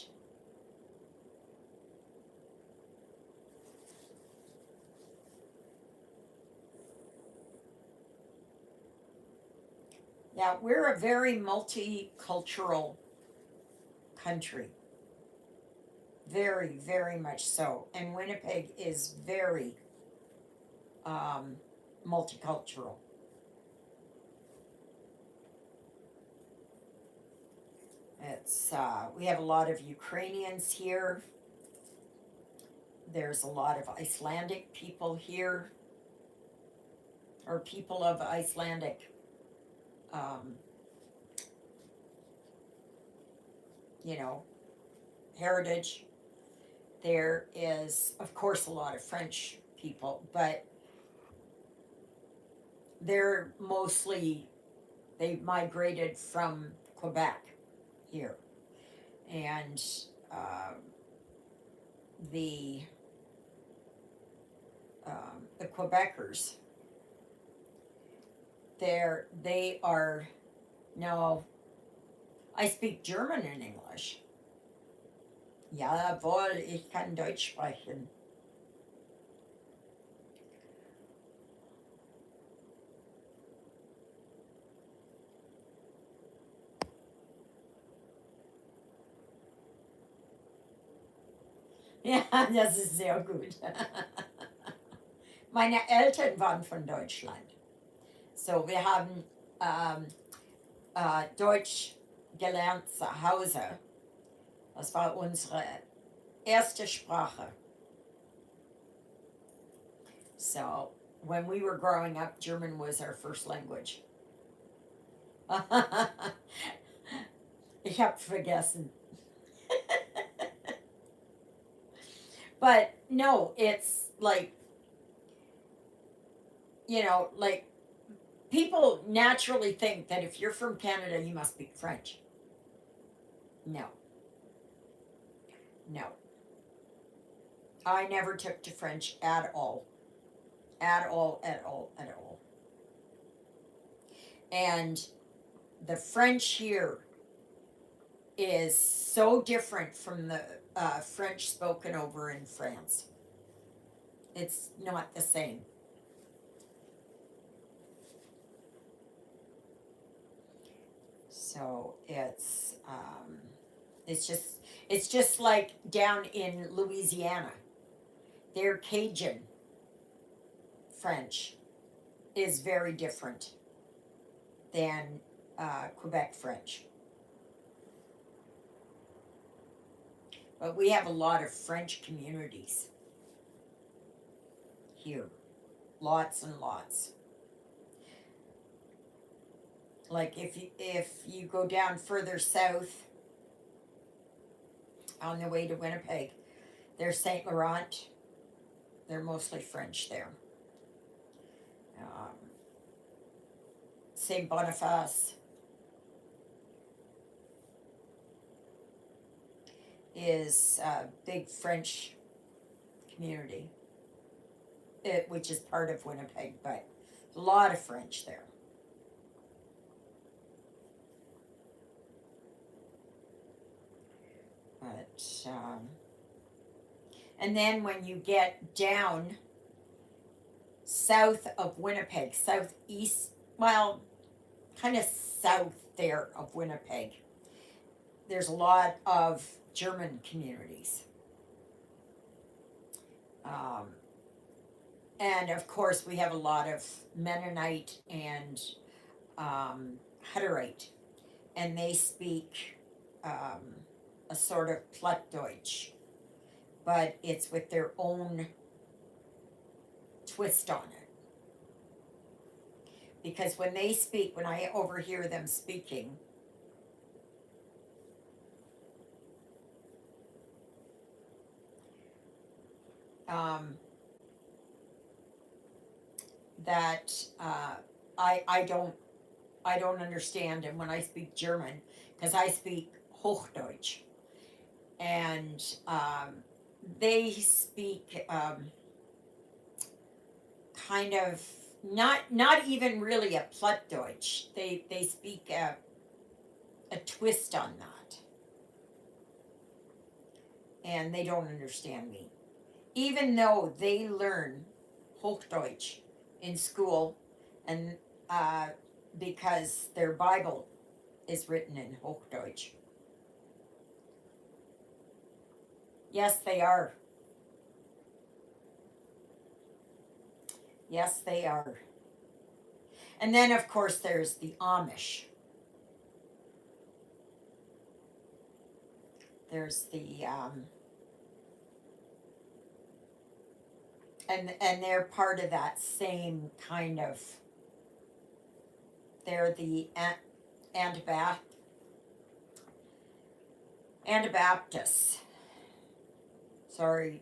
Yeah, we're a very multicultural country. Very, very much so. And Winnipeg is very um, multicultural. We have a lot of Ukrainians here. There's a lot of Icelandic people here, or people of Icelandic, um, you know, heritage. There is, of course, a lot of French people, but they're mostly, they migrated from Quebec here. And uh, the the Quebecers, they are, no, I speak German and English. Jawohl, ich kann Deutsch sprechen. Ja, das ist sehr gut. Meine Eltern waren von Deutschland. So, wir haben ähm, Deutsch gelernt zu Hause. Das war unsere erste Sprache. So, when we were growing up, German was our first language. Ich habe vergessen. But no, it's like, like people naturally think that if you're from Canada, you must speak French. No, no. I never took to French at all. At all, at all, at all. And the French here is so different from the French spoken over in France. It's not the same. So it's just like down in Louisiana. Their Cajun French is very different than Quebec French. But we have a lot of French communities here. Lots and lots. Like if you go down further south on the way to Winnipeg, there's Saint Laurent. They're mostly French there. Um, Saint Boniface is a big French community, which is part of Winnipeg, but a lot of French there. But and then when you get down south of Winnipeg, southeast, well, kind of south there of Winnipeg, there's a lot of German communities. Um, and of course, we have a lot of Mennonite and Hutterite, and they speak a sort of Plattdeutsch, but it's with their own twist on it. Because when they speak, when I overhear them speaking, um, that I don't understand. And when I speak German, because I speak Hochdeutsch, and they speak kind of not even really a Plattdeutsch. They speak a twist on that, and they don't understand me, even though they learn Hochdeutsch in school, and because their Bible is written in Hochdeutsch. Yes, they are. Yes, they are. And then, of course, there's the Amish. There's the and they're part of that same kind of. They're the Anabaptists. Sorry,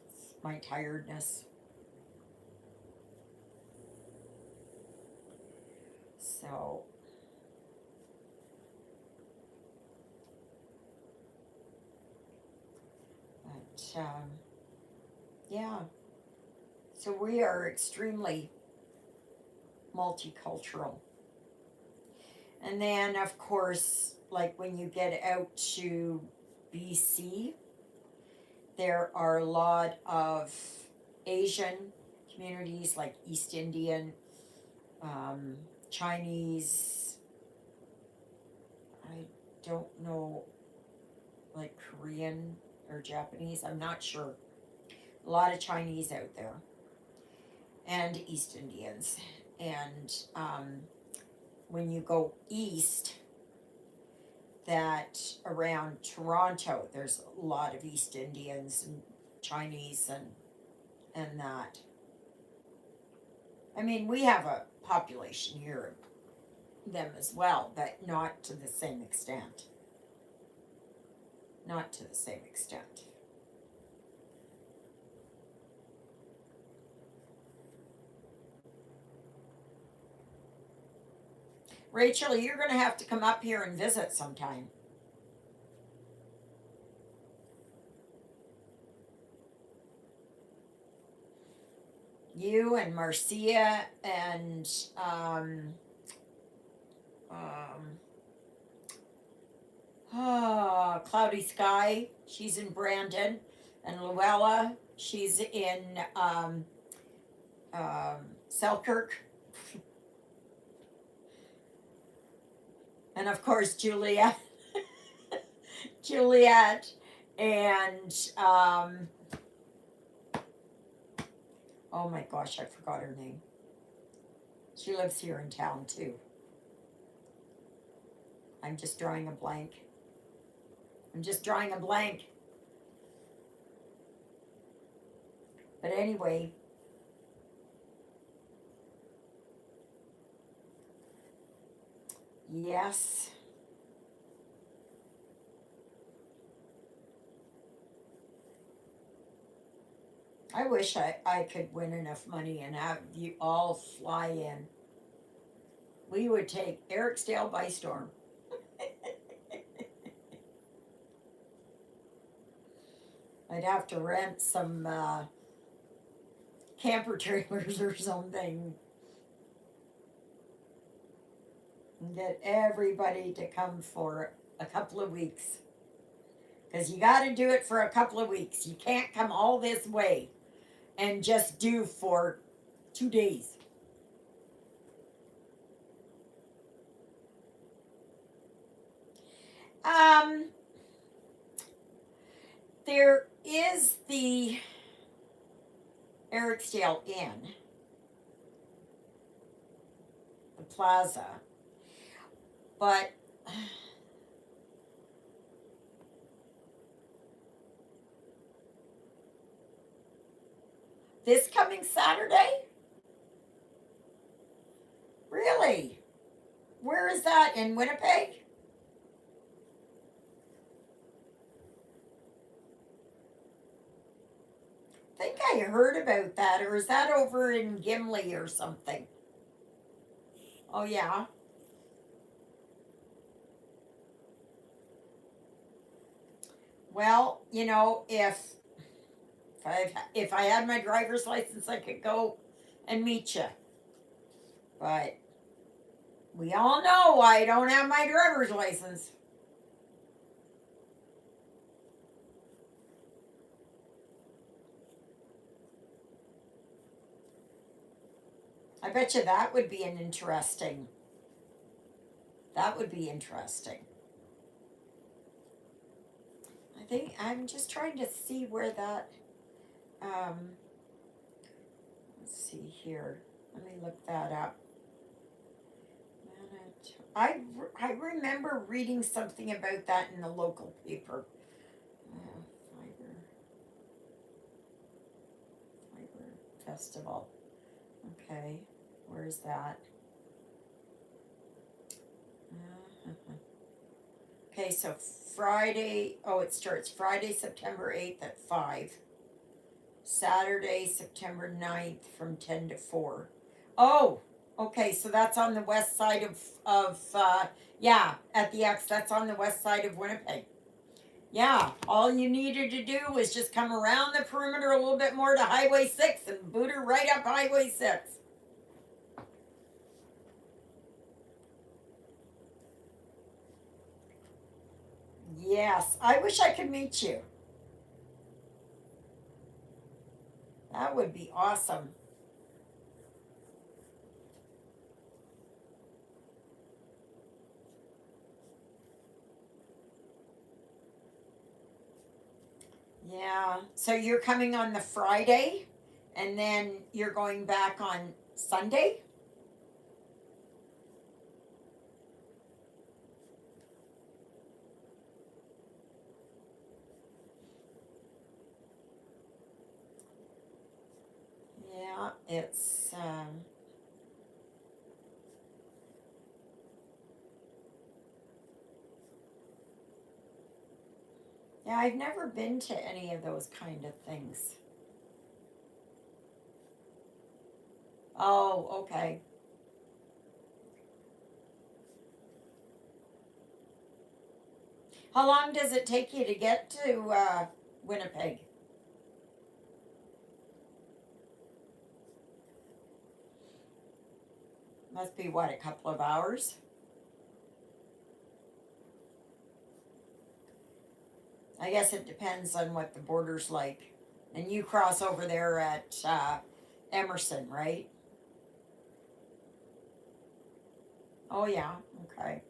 it's my tiredness. So, but yeah. So we are extremely multicultural. And then, of course, like when you get out to BC, there are a lot of Asian communities like East Indian, Chinese, I don't know, like Korean. or Japanese, I'm not sure. A lot of Chinese out there, and East Indians. And when you go east, that around Toronto, there's a lot of East Indians and Chinese and that. I mean, we have a population here of them as well, but not to the same extent. Not to the same extent. Rachel, you're going to have to come up here and visit sometime. You and Marcia and um, Cloudy Sky, she's in Brandon, and Luella, she's in Selkirk, and of course Juliet, Juliet, and oh my gosh, I forgot her name. She lives here in town too. I'm just drawing a blank. But anyway, yes. I wish I could win enough money and have you all fly in. We would take Ericsdale by storm. I'd have to rent some camper trailers or something and get everybody to come for a couple of weeks. Because you got to do it for a couple of weeks. You can't come all this way and just do for 2 days. Um, there is the Ericsdale Inn, the plaza, but this coming Saturday? Really? Where is that? In Winnipeg? I think I heard about that, or is that over in Gimli or something? Oh yeah. Well, you know, if I had my driver's license, I could go and meet you. But we all know I don't have my driver's license. I bet you that would be an interesting. That would be interesting. I think I'm just trying to see where that. Let's see here. Let me look that up. I remember reading something about that in the local paper. Fiber Festival. Okay, where's that? Okay, so Friday. Oh, it starts Friday, September 8th at 5. Saturday, September 9th from 10 to 4. Oh, okay, so that's on the west side of yeah, at the X, that's on the west side of Winnipeg. Yeah, all you needed to do was just come around the perimeter a little bit more to Highway 6 and boot her right up Highway 6. Yes, I wish I could meet you. That would be awesome. So you're coming on the Friday, and then you're going back on Sunday? Yeah, it's, yeah, I've never been to any of those kind of things. Oh, okay. How long does it take you to get to Winnipeg? Must be what, a couple of hours? I guess it depends on what the border's like. And you cross over there at Emerson, right? Oh, yeah, okay.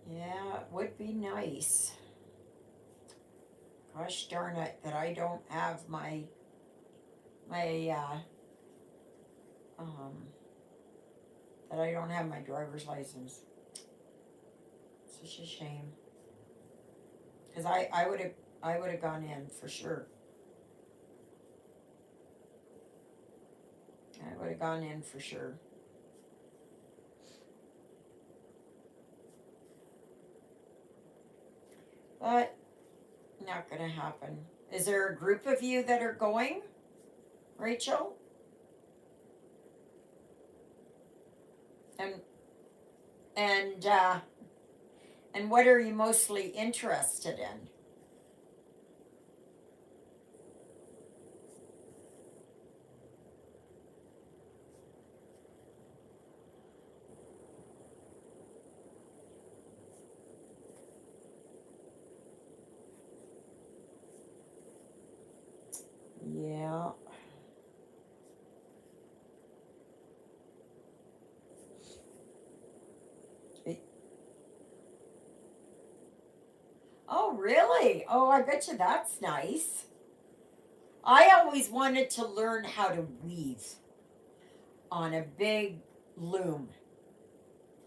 Yeah, it would be nice. Gosh darn it, that I don't have my um that I don't have my driver's license. Such a shame. Cause I would have gone in for sure. I would have gone in for sure. But not gonna happen. Is there a group of you that are going, Rachel? And and uh and what are you mostly interested in? Yeah. It- oh really? Oh, I bet you that's nice. I always wanted to learn how to weave on a big loom.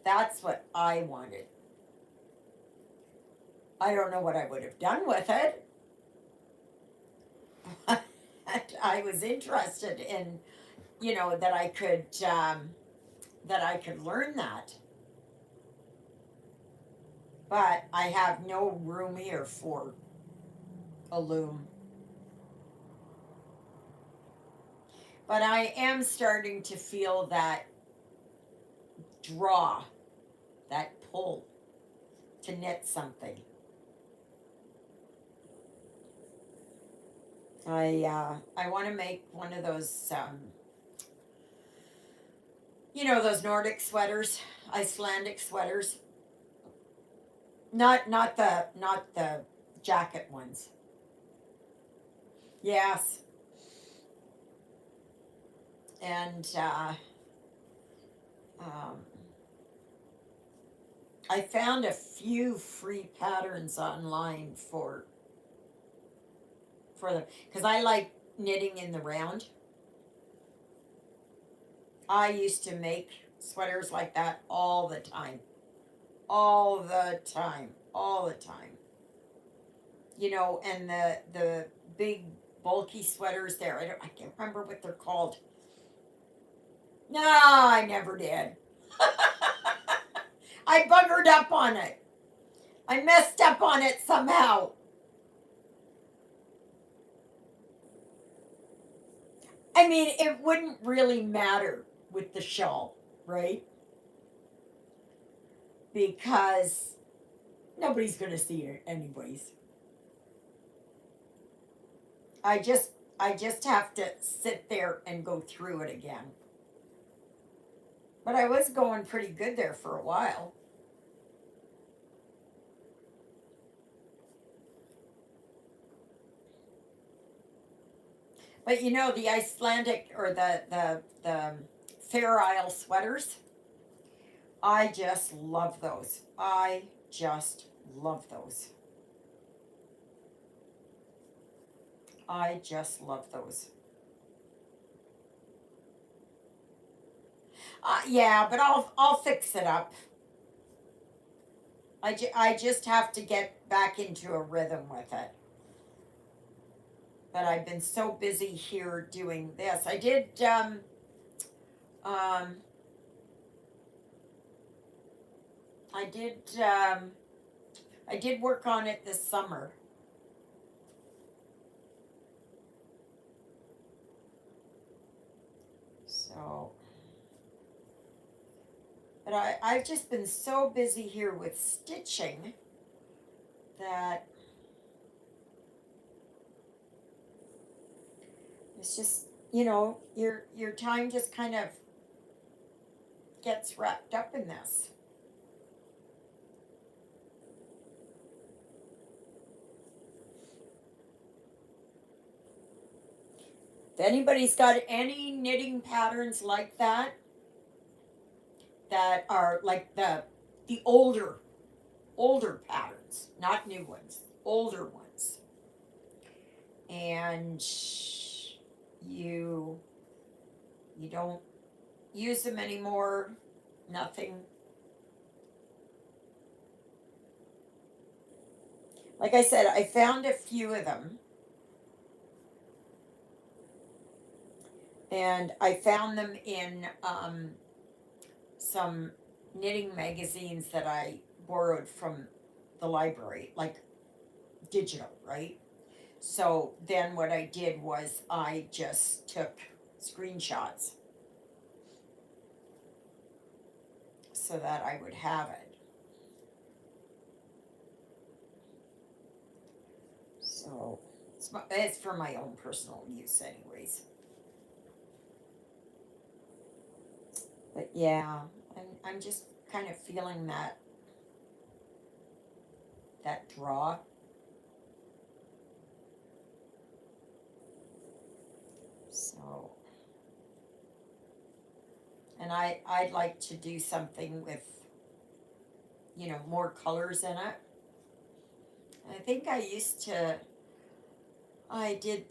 That's what I wanted. I don't know what I would have done with it. But I was interested in, that I could learn that. But I have no room here for a loom. But I am starting to feel that draw, that pull to knit something. I want to make one of those those Nordic sweaters, Icelandic sweaters. Not the jacket ones. Yes, and um, I found a few free patterns online for them because I like knitting in the round. I used to make sweaters like that all the time, all the time, all the time. And the big bulky sweaters there. I can't remember what they're called. No, I never did. I buggered up on it. I messed up on it somehow. I mean, it wouldn't really matter with the shawl, right? Because nobody's going to see it anyways. I just I just have to sit there and go through it again. But I was going pretty good there for a while. But you know, the Icelandic or the Fair Isle sweaters, I just love those. I just love those. I just love those. Yeah, but I'll fix it up. I just have to get back into a rhythm with it. But I've been so busy here doing this. Um I did I did work on it this summer. So, but I've just been so busy here with stitching that it's just, your time just kind of gets wrapped up in this. If anybody's got any knitting patterns like that are like the older patterns, not new ones, older ones, and you you don't use them anymore, nothing. Like I said, I found a few of them, and I found them in some knitting magazines that I borrowed from the library, like digital, right? So then what I did was I just took screenshots so that I would have it. So it's for my own personal use, anyways. But yeah, I'm just kind of feeling that draw. So, and I'd like to do something with more colors in it. I think I did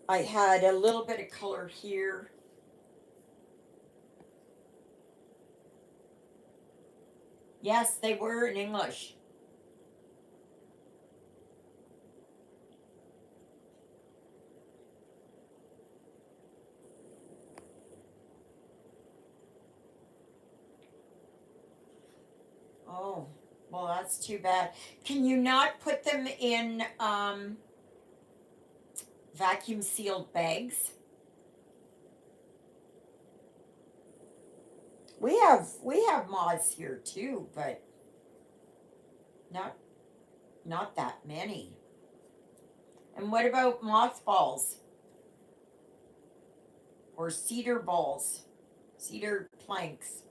I had a little bit of color here. Yes, they were in English. Oh, well, that's too bad. Can you not put them in vacuum sealed bags? We have moths here too, but not not that many. And what about mothballs or cedar balls, cedar planks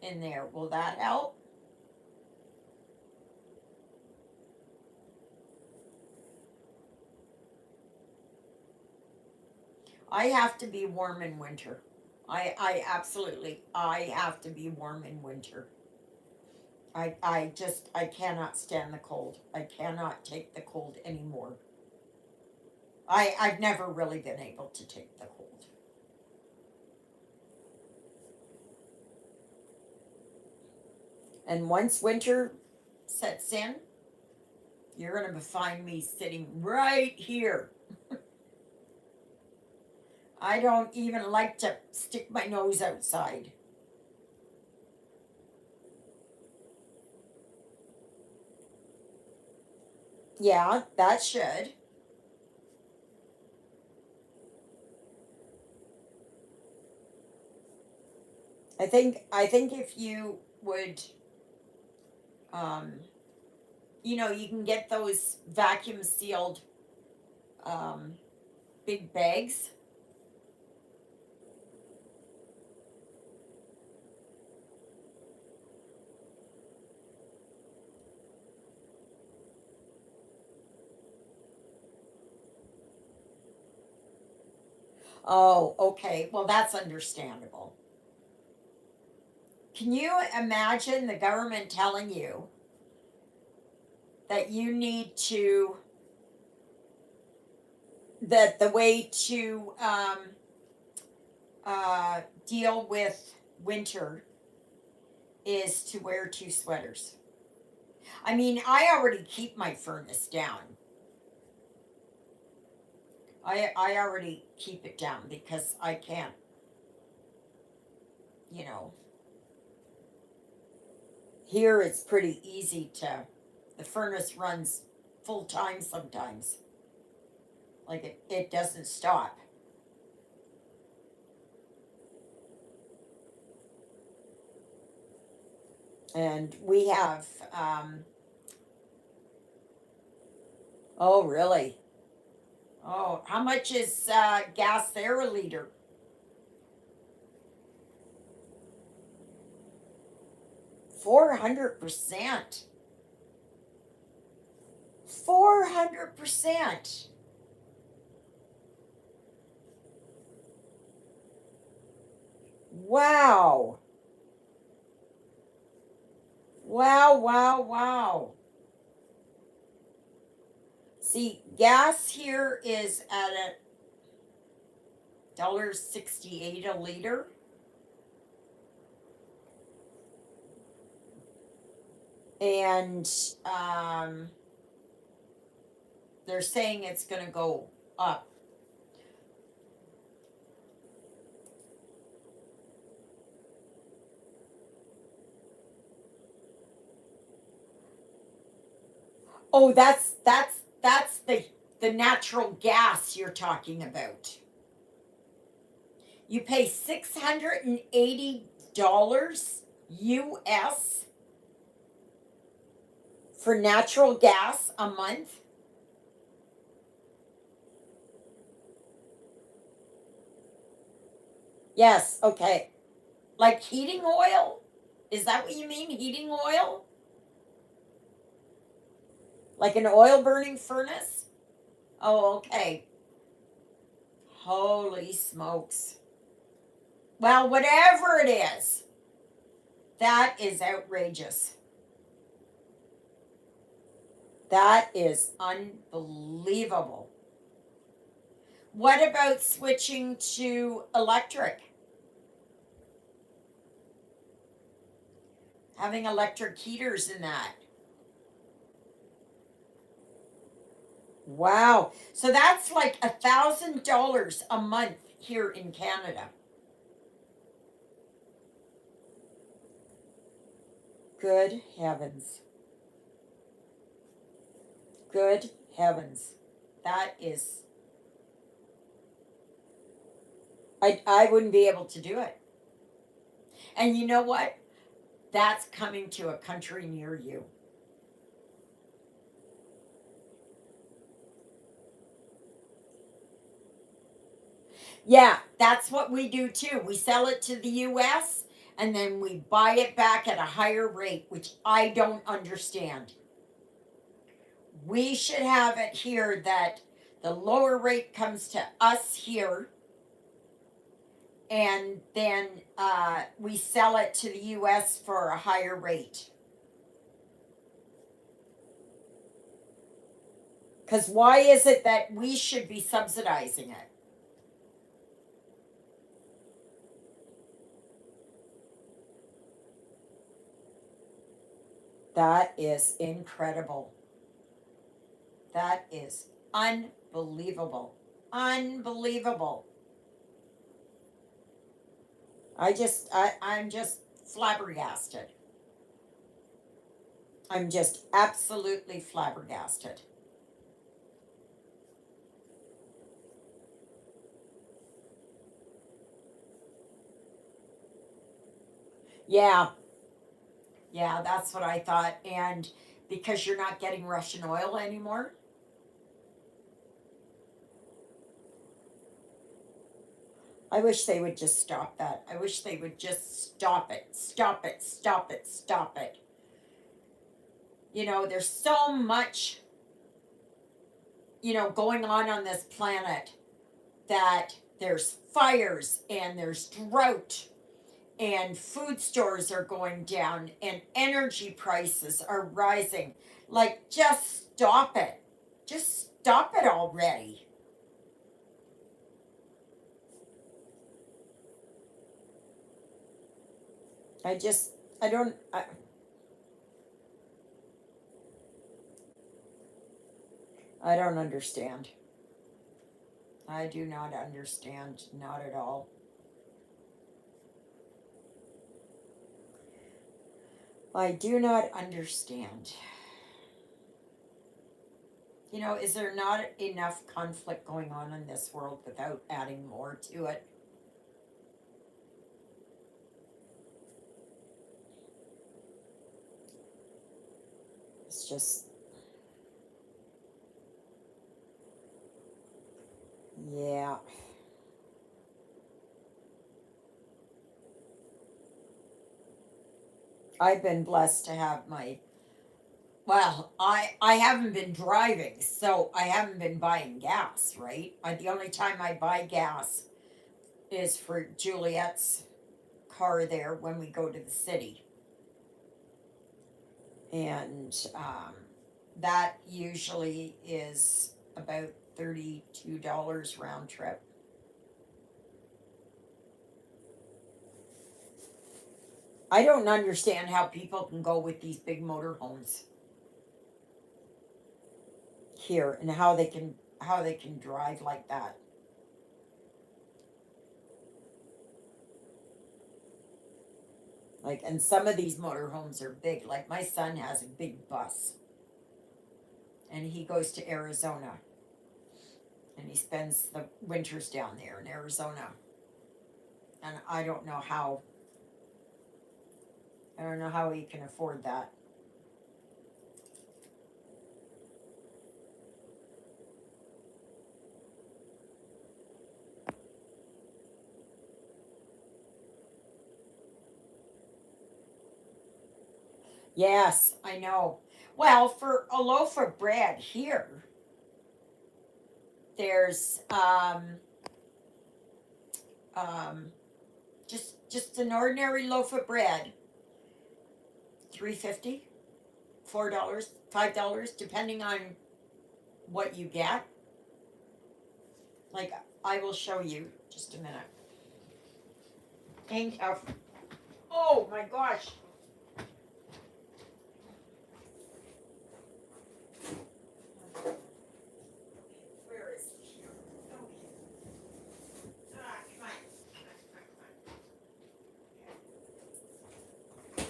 in there? Will that help? I have to be warm in winter. I have to be warm in winter. I cannot stand the cold. I cannot take the cold anymore. I've never really been able to take the cold. And once winter sets in, you're gonna find me sitting right here. I don't even like to stick my nose outside. Yeah, that should. I think if you would um you can get those vacuum sealed um big bags. Oh, okay. Well, that's understandable. Can you imagine the government telling you that you need to, that the way to deal with winter is to wear two sweaters? I mean, I already keep my furnace down. I already keep it down because I can't, you know, here it's pretty easy to, the furnace runs full time sometimes. Like it doesn't stop. And we have, oh, really? Oh, how much is gas there a liter? 400%. 400%. Wow. Wow, wow, wow. See, gas here is at $1.68 a liter. And they're saying it's going to go up. Oh, that's the natural gas you're talking about. You pay $680 US for natural gas a month. Yes, okay. Like heating oil? Is that what you mean? Heating oil? Like an oil burning furnace? Oh, okay. Holy smokes. Well, whatever it is, that is outrageous. That is unbelievable. What about switching to electric? Having electric heaters in that. Wow. So that's like $1,000 a month here in Canada. Good heavens. Good heavens. That is, I wouldn't be able to do it. And you know what? That's coming to a country near you. Yeah, that's what we do too. We sell it to the US and then we buy it back at a higher rate, which I don't understand. We should have it here that the lower rate comes to us here and then we sell it to the US for a higher rate. Because why is it that we should be subsidizing it? That is incredible. That is unbelievable. Unbelievable. I'm just flabbergasted. I'm just absolutely flabbergasted. Yeah, yeah, that's what I thought. And because you're not getting Russian oil anymore, I wish they would just stop that. I wish they would just stop it. Stop it. Stop it. Stop it. You know, there's so much, going on this planet that there's fires and there's drought and food stores are going down and energy prices are rising. Like, just stop it. Just stop it already. I just, I don't, I don't understand. I do not understand, not at all. I do not understand. You know, is there not enough conflict going on in this world without adding more to it? It's just, yeah. I've been blessed to have my, well, I haven't been driving, so I haven't been buying gas, right? The only time I buy gas is for Juliet's car there when we go to the city. And that usually is about $32 round trip. I don't understand how people can go with these big motorhomes here and how they can drive like that. Like, and some of these motorhomes are big. Like, my son has a big bus and he goes to Arizona and he spends the winters down there in Arizona. And I don't know how he can afford that. Yes, I know. Well, for a loaf of bread here, there's um just an ordinary loaf of bread, 3.50, $4, $5, depending on what you get. Like, I will show you just a minute. Handcuff. Oh my gosh. Where is it here? Okay. Come on.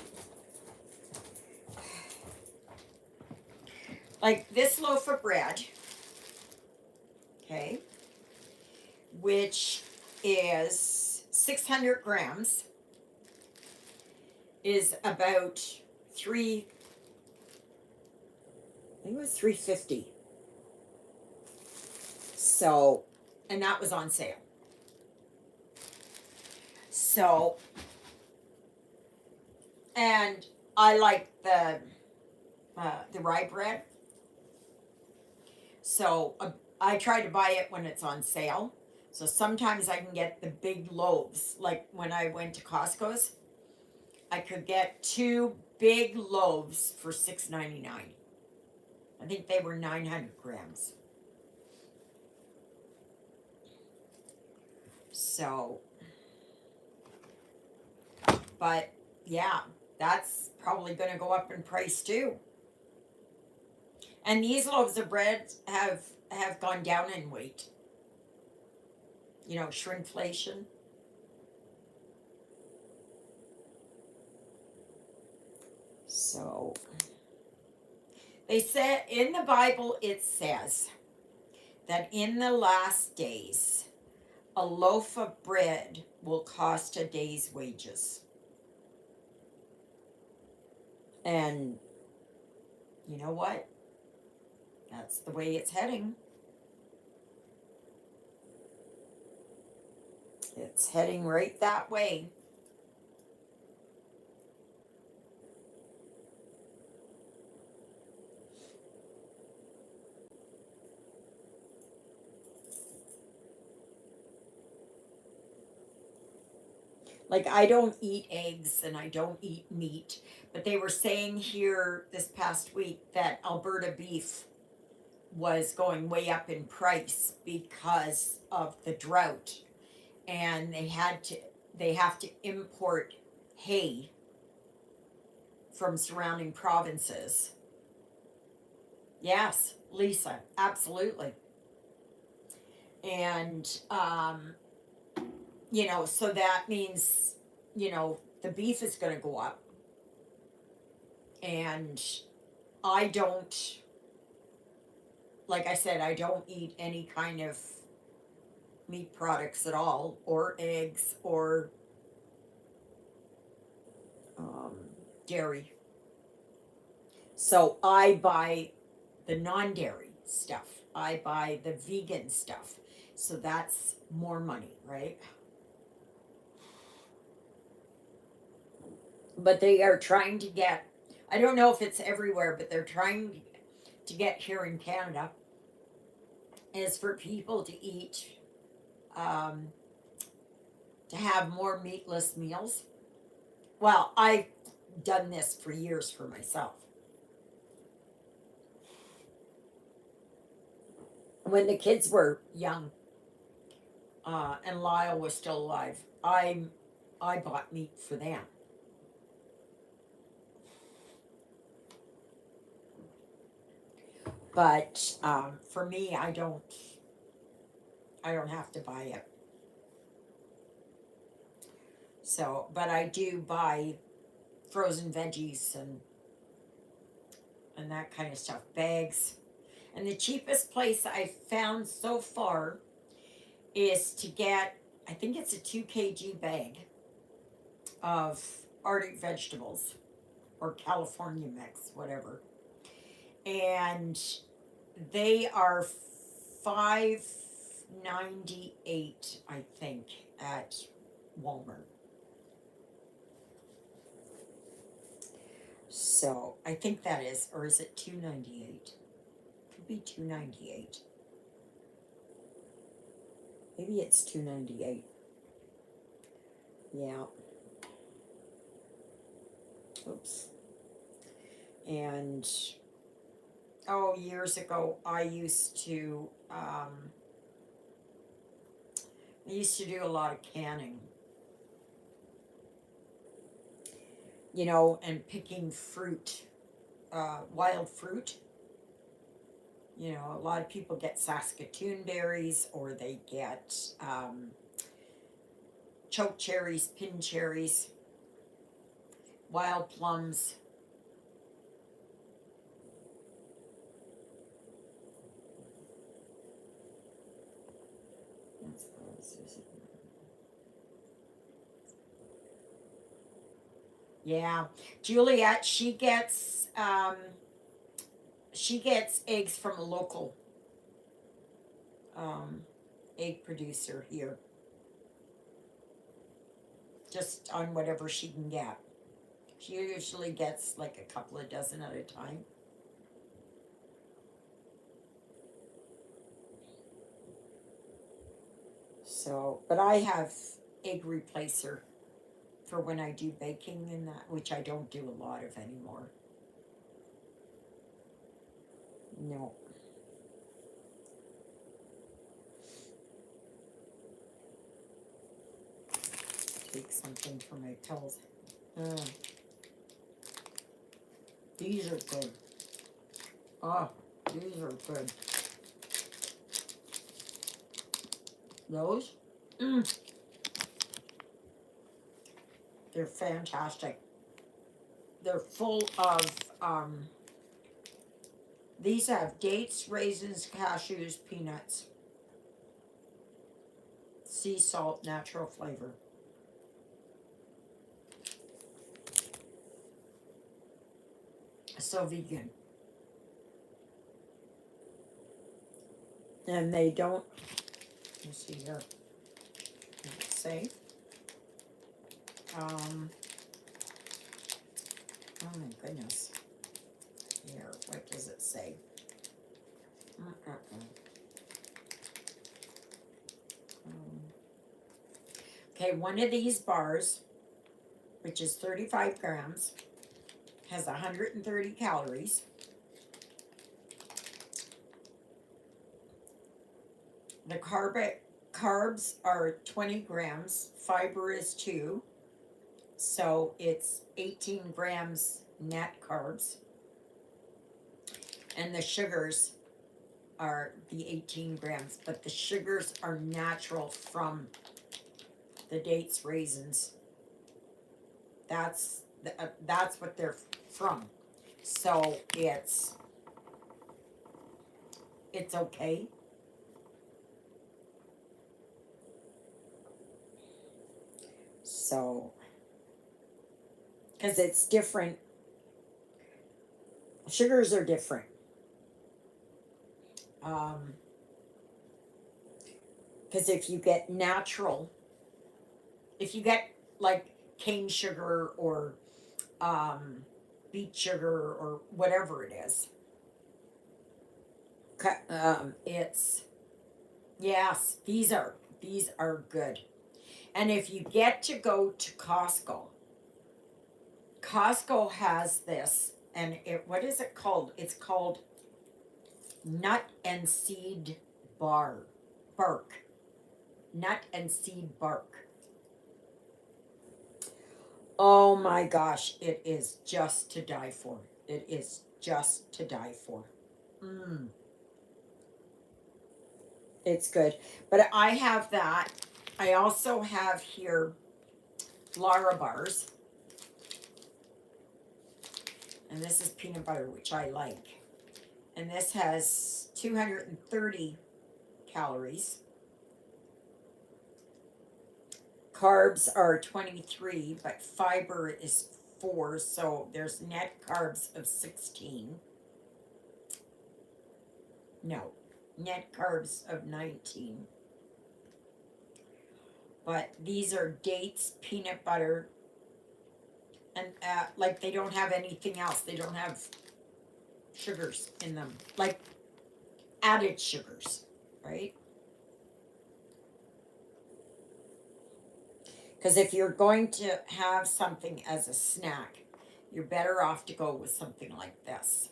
Like this loaf of bread, okay, which is 600 grams, is about I think it was 3.50. So, and that was on sale. So, and I like the rye bread. So I try to buy it when it's on sale. So sometimes I can get the big loaves. Like when I went to Costco's, I could get 2 big loaves for $6.99. I think they were 900 grams. So, but yeah, that's probably going to go up in price too. And these loaves of bread have gone down in weight. You know, shrinkflation. So, they said in the Bible, it says that in the last days, a loaf of bread will cost a day's wages. And you know what? That's the way it's heading. It's heading right that way. Like, I don't eat eggs and I don't eat meat, but they were saying here this past week that Alberta beef was going way up in price because of the drought, and they have to import hay from surrounding provinces. Yes, Lisa, absolutely. And so that means, the beef is going to go up. And I don't, like I said, I don't eat any kind of meat products at all, or eggs, or um, dairy. So I buy the non dairy stuff, I buy the vegan stuff. So that's more money, right? But they are trying to get, I don't know if it's everywhere, but they're trying to get here in Canada, is for people to eat, um, to have more meatless meals. Well, I've done this for years for myself. When the kids were young, and Lyle was still alive, I bought meat for them. But for me, I don't have to buy it. So, but I do buy frozen veggies and that kind of stuff, bags. And the cheapest place I've found so far is to get, I think it's a 2 kg bag of Arctic vegetables, or California mix, whatever. And they are 5.98, I think, at Walmart. So I think that is, or is it 2.98? Could be 2.98. Maybe it's 2.98. Yeah. Oops. And years ago, I used to do a lot of canning, and picking fruit, wild fruit. A lot of people get Saskatoon berries, or they get choke cherries, pin cherries, wild plums. Yeah, Juliet, she gets eggs from a local um, egg producer here, just on whatever she can get. She usually gets like a couple of dozen at a time. So, but I have egg replacer for when I do baking and that, which I don't do a lot of anymore. No. Take something for my pills. Uh, these are good. Oh, these are good. Those? Mm, they're fantastic. They're full of, um, these have dates, raisins, cashews, peanuts, sea salt, natural flavor. So vegan. And they don't, let me see here, does it say? Um, oh my goodness. Here, what does it say? Um, Okay, one of these bars, which is 35 grams, has 130 calories. The carbs are 20 grams, fiber is 2, so it's 18 grams net carbs. And the sugars are the 18 grams, but the sugars are natural from the dates, raisins. That's what they're from. So it's okay. So, because it's different, sugars are different. Because if you get natural, if you get like cane sugar or beet sugar or whatever it is, it's yes, these are good. And if you get to go to Costco, Costco has this, and what is it called? It's called nut and seed bark, nut and seed bark. Oh my gosh, it is just to die for. It is just to die for. Mm, it's good. But I have that. I also have here Lara bars. And this is peanut butter, which I like. And this has 230 calories. Carbs are 23, but fiber is 4, so there's net carbs of 16. No, net carbs of 19. But these are dates, peanut butter, and like they don't have anything else. They don't have sugars in them, like added sugars, right? Because if you're going to have something as a snack, you're better off to go with something like this.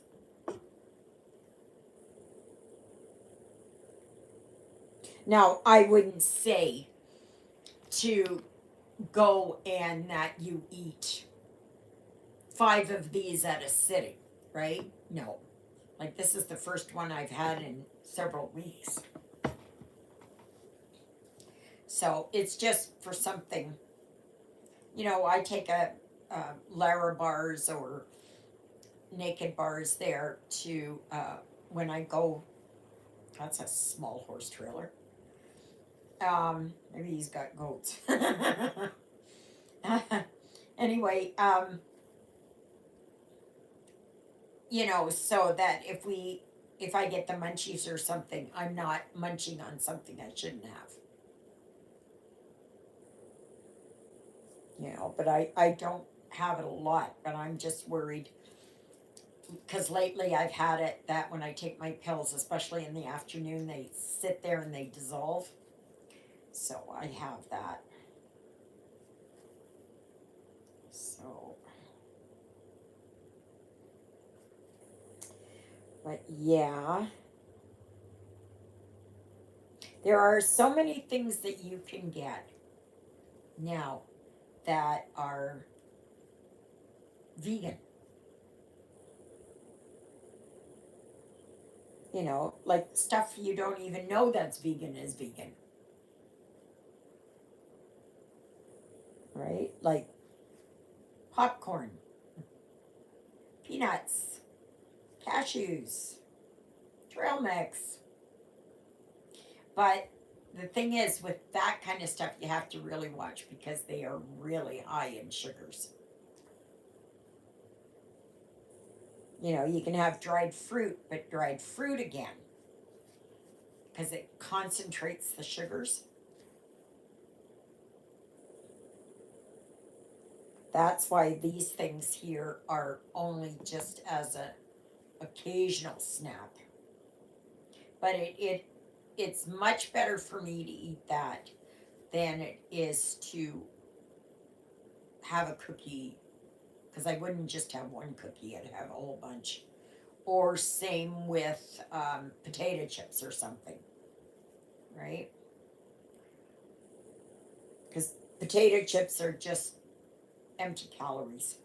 Now, I wouldn't say to go and that you eat 5 of these at a sitting, right? No. Like this is the first one I've had in several weeks. So it's just for something. You know, I take a Lara bars or naked bars there to when I go. That's a small horse trailer. Maybe he's got goats. Anyway, you know, so that if I get the munchies or something, I'm not munching on something I shouldn't have. You know, but I don't have it a lot, but I'm just worried because lately I've had it that when I take my pills, especially in the afternoon, they sit there and they dissolve. So I have that. So, but yeah, there are so many things that you can get now that are vegan. You know, like stuff you don't even know that's vegan is vegan. Right? Like popcorn, peanuts, cashews, trail mix. But the thing is, with that kind of stuff, you have to really watch because they are really high in sugars. You know, you can have dried fruit, but dried fruit again, because it concentrates the sugars. That's why these things here are only just as a occasional snack. But it's much better for me to eat that than it is to have a cookie, because I wouldn't just have one cookie, I'd have a whole bunch. Or same with potato chips or something, right? Because potato chips are just empty calories.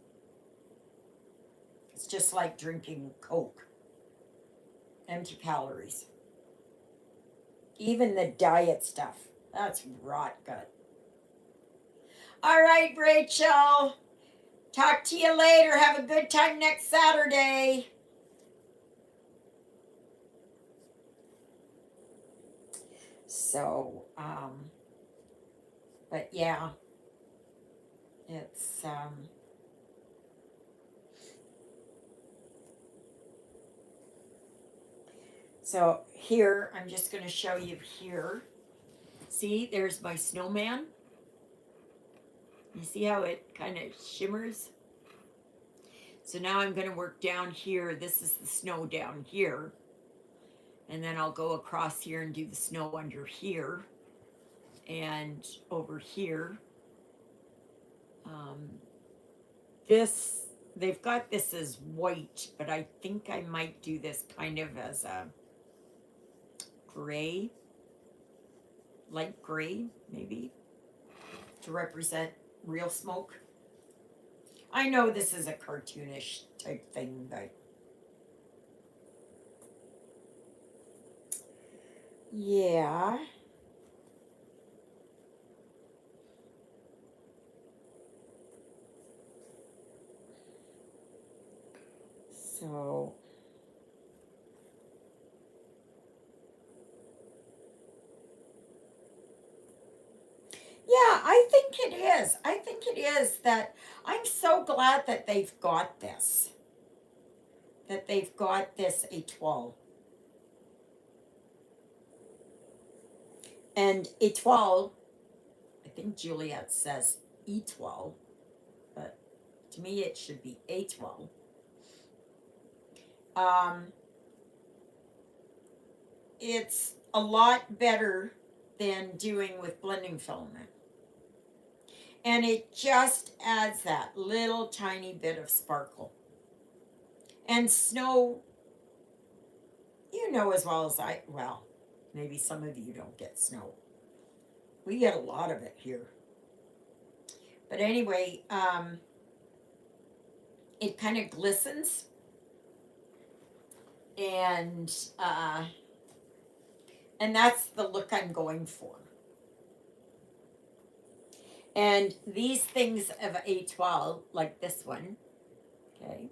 It's just like drinking Coke, empty calories. Even the diet stuff, that's rot gut. All right, Rachel. Talk to you later. Have a good time next Saturday. So, but yeah, it's, so here, I'm just going to show you here. See, there's my snowman. You see how it kind of shimmers? So now I'm going to work down here. This is the snow down here. And then I'll go across here and do the snow under here. And over here. This, they've got this as white, but I think I might do this kind of as a gray, light gray, maybe, to represent real smoke. I know this is a cartoonish type thing, but yeah. So yeah, I think it is. I think it is that I'm so glad that they've got this. That they've got this étoile. And étoile, I think Juliet says étoile, but to me it should be étoile. Um, it's a lot better than doing with blending filament. And it just adds that little tiny bit of sparkle. And snow, you know as well as I, well, maybe some of you don't get snow. We get a lot of it here. But anyway, it kind of glistens. And that's the look I'm going for. And these things of étoile, like this one, okay,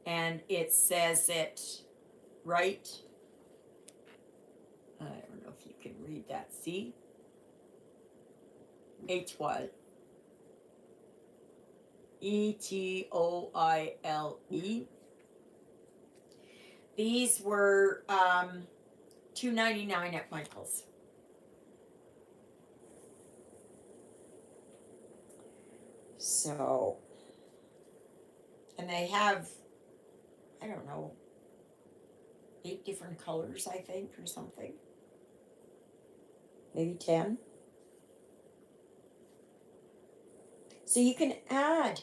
and it says it right. I don't know if you can read that. See? Étoile. Etoile. These were $2.99 at Michael's. So, and they have, I don't know, 8 different colors, I think, or something. Maybe 10. So you can add,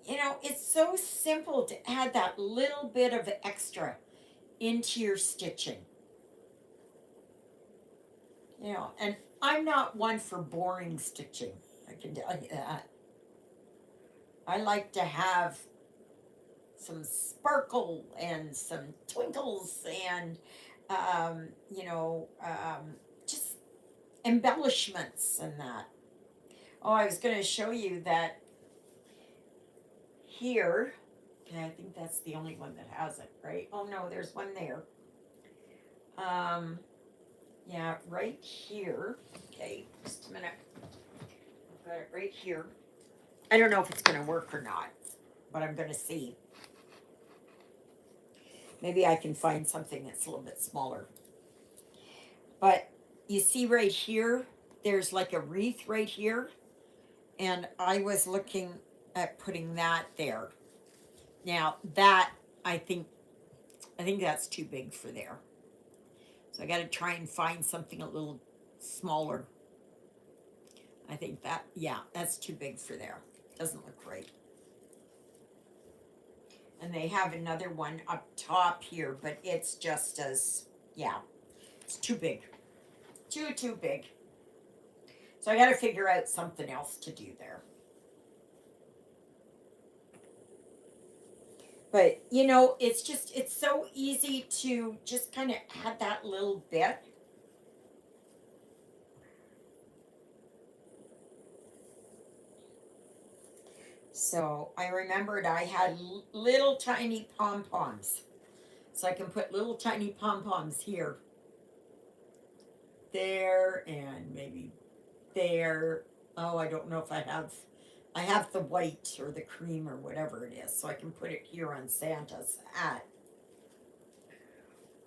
you know, it's so simple to add that little bit of extra into your stitching. You know, and I'm not one for boring stitching, I can tell you that. I like to have some sparkle and some twinkles and, just embellishments and that. Oh, I was going to show you that here. Okay, I think that's the only one that has it, right? Oh no, there's one there. Yeah, right here. Okay, just a minute. I've got it right here. I don't know if it's going to work or not, but I'm going to see. Maybe I can find something that's a little bit smaller. But you see right here, there's like a wreath right here. And I was looking at putting that there. Now that, I think that's too big for there. So I got to try and find something a little smaller. I think that, yeah, that's too big for there. Doesn't look right. And they have another one up top here, but it's just as, yeah, it's too big. Too big. So I got to figure out something else to do there. But you know, it's so easy to just kind of add that little bit. So I remembered I had little tiny pom poms. So I can put little tiny pom poms here, there, and maybe there. Oh, I don't know if I have the white or the cream or whatever it is, so I can put it here on Santa's hat.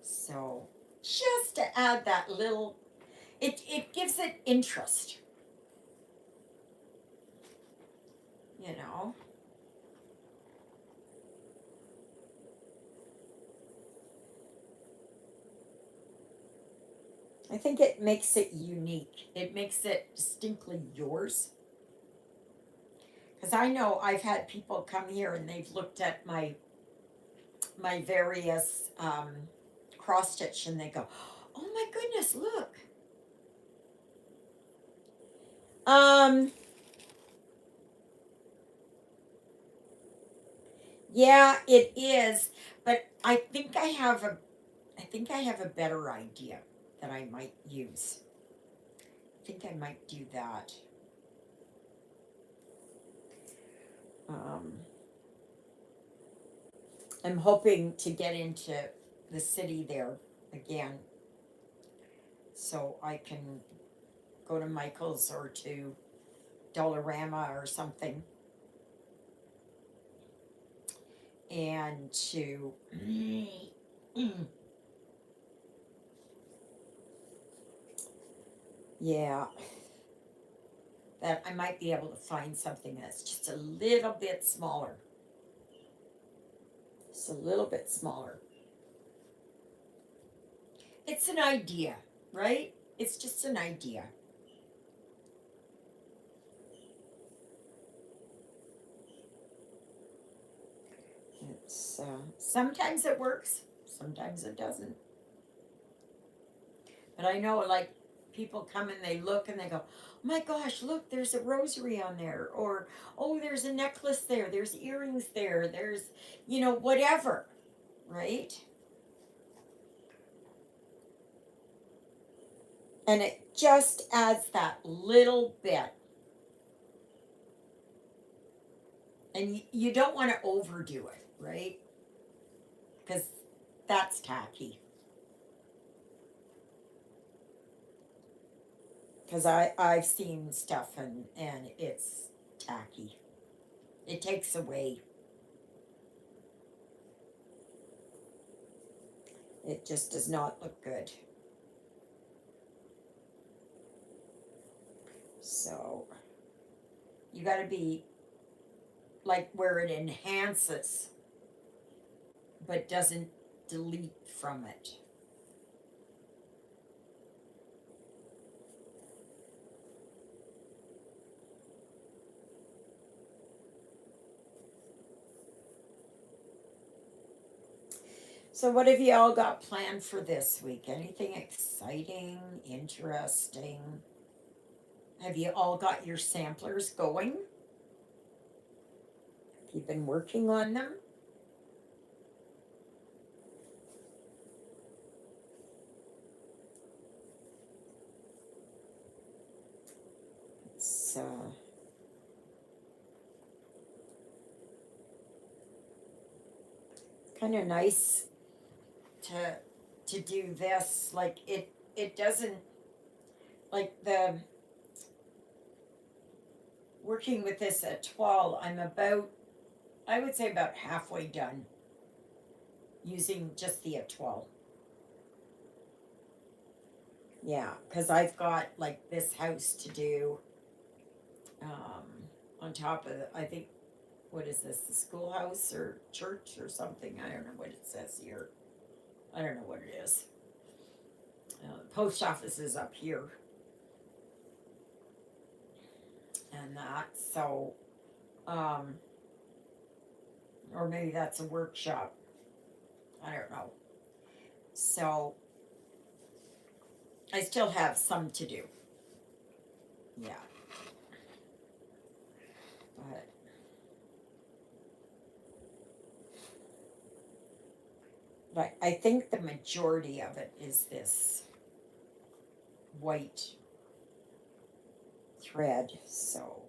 So just to add that little, it gives it interest, you know. I think it makes it unique. It makes it distinctly yours. Because I know I've had people come here and they've looked at my various cross stitch and they go, "Oh my goodness, look!" Um, yeah, it is, but I think I have a better idea that I might use. I think I might do that. Um, I'm hoping to get into the city there again, so I can go to Michael's or to Dollarama or something, and to yeah, that I might be able to find something that's just a little bit smaller. Just a little bit smaller. It's an idea, right? It's just an idea. It's sometimes it works, sometimes it doesn't. But I know, like, people come and they look and they go, "Oh my gosh, look, there's a rosary on there," or "Oh, there's a necklace there, there's earrings there, there's, whatever," right? And it just adds that little bit. And you don't want to overdo it, right? Because that's tacky. Because I've seen stuff and it's tacky. It takes away. It just does not look good. So you got to be like where it enhances but doesn't delete from it. So what have you all got planned for this week? Anything exciting, interesting? Have you all got your samplers going? Have you been working on them? It's kind of nice to do this. Like it doesn't, like, the working with this at 12, I would say about halfway done using just the etoile. Yeah, because I've got like this house to do, um, on top of, I think, what is this, the schoolhouse or church or something? I don't know what it says here. I don't know what it is. The post office is up here. and that. So, um, or maybe that's a workshop. I don't know. So I still have some to do. Yeah. But I think the majority of it is this white thread. So,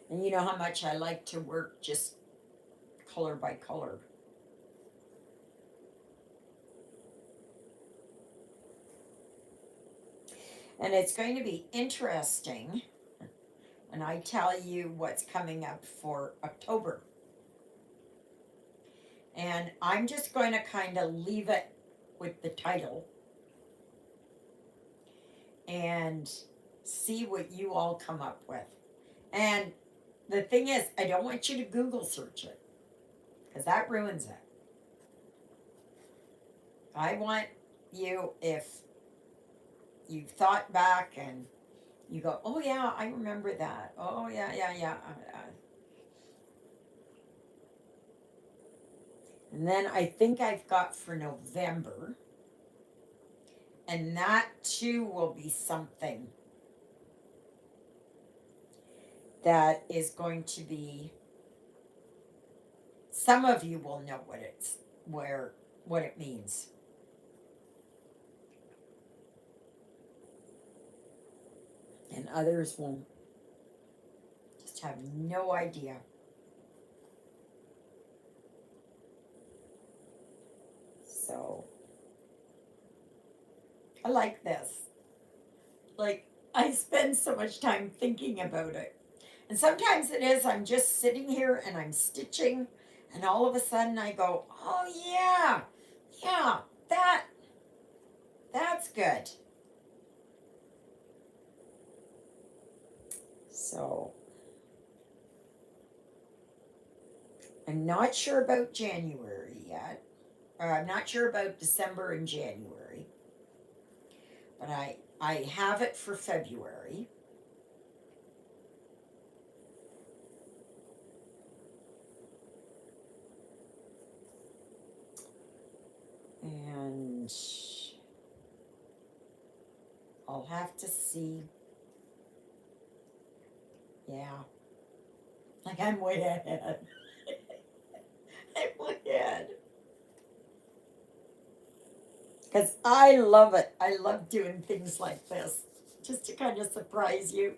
and you know how much I like to work just color by color. And it's going to be interesting. And I tell you what's coming up for October. And I'm just going to kind of leave it with the title and see what you all come up with. And the thing is, I don't want you to Google search it because that ruins it. I want you, if you've thought back and you go, oh yeah, I remember that. Oh yeah, yeah, yeah. And then I think I've got for November, and that too will be something that is going to be, some of you will know what it means. And others won't, just have no idea. So I like this. Like, I spend so much time thinking about it. And sometimes it is, I'm just sitting here and I'm stitching, and all of a sudden I go, oh yeah, yeah, that's good. So I'm not sure about January yet. Or I'm not sure about December and January. But I have it for February. And I'll have to see. Yeah. Like, I'm way ahead. I'm way ahead. Because I love it. I love doing things like this. Just to kind of surprise you.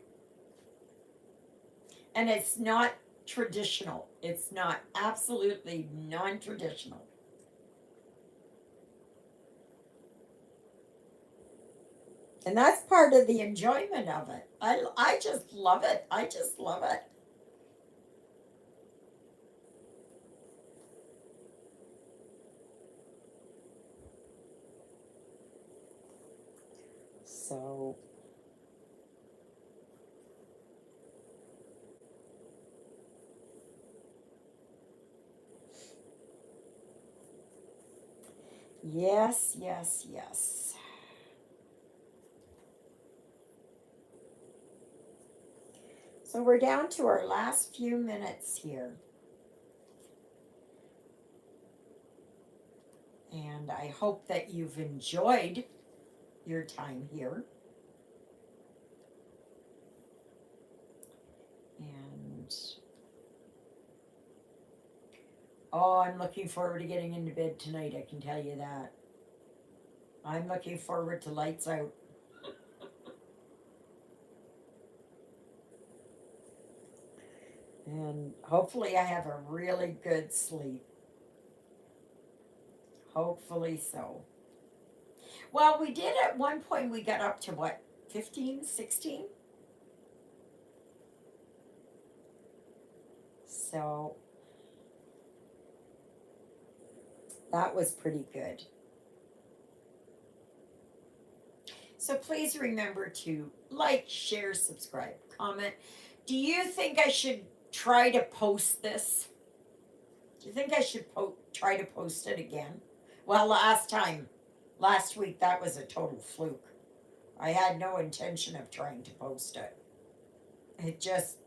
And it's not traditional. It's not, absolutely non-traditional. And that's part of the enjoyment of it. I just love it. I just love it. So, yes, yes, yes. So we're down to our last few minutes here. And I hope that you've enjoyed your time here. And oh, I'm looking forward to getting into bed tonight, I can tell you that. I'm looking forward to lights out. And hopefully I have a really good sleep. Hopefully so. Well, we did at one point, we got up to what, 15, 16? So that was pretty good. So please remember to like, share, subscribe, comment. Do you think I should try to post this? Do you think I should try to post it again? Well, last week, that was a total fluke. I had no intention of trying to post it. It just,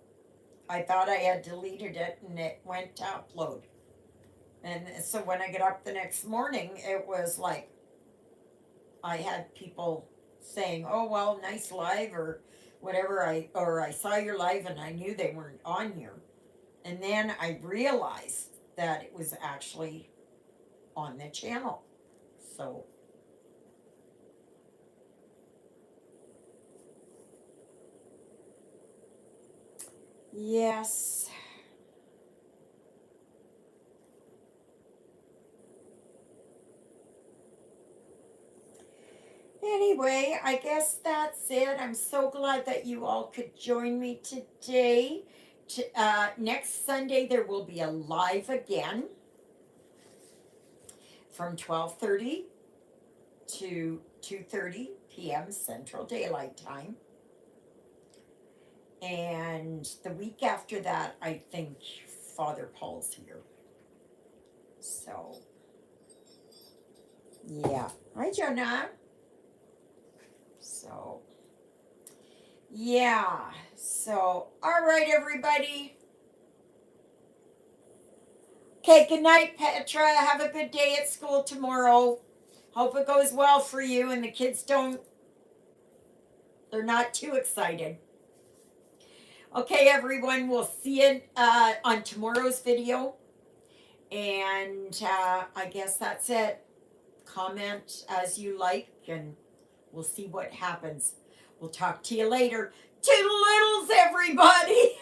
I thought I had deleted it and it went to upload. And so when I got up the next morning, it was like I had people saying, "Oh well, nice live," or whatever. I saw your live and I knew they weren't on here. And then I realized that it was actually on the channel. So yes. Anyway, I guess that's it. I'm so glad that you all could join me today. Next Sunday there will be a live again from 12:30 to 2:30 p.m. Central Daylight Time. And the week after that, I think Father Paul's here. So, yeah. Hi, Jonah. So, yeah. So, all right, everybody. Okay, good night, Petra. Have a good day at school tomorrow. Hope it goes well for you and the kids they're not too excited. Okay, everyone, we'll see you on tomorrow's video. And I guess that's it. Comment as you like, and we'll see what happens. We'll talk to you later. Toodle-oodles, everybody!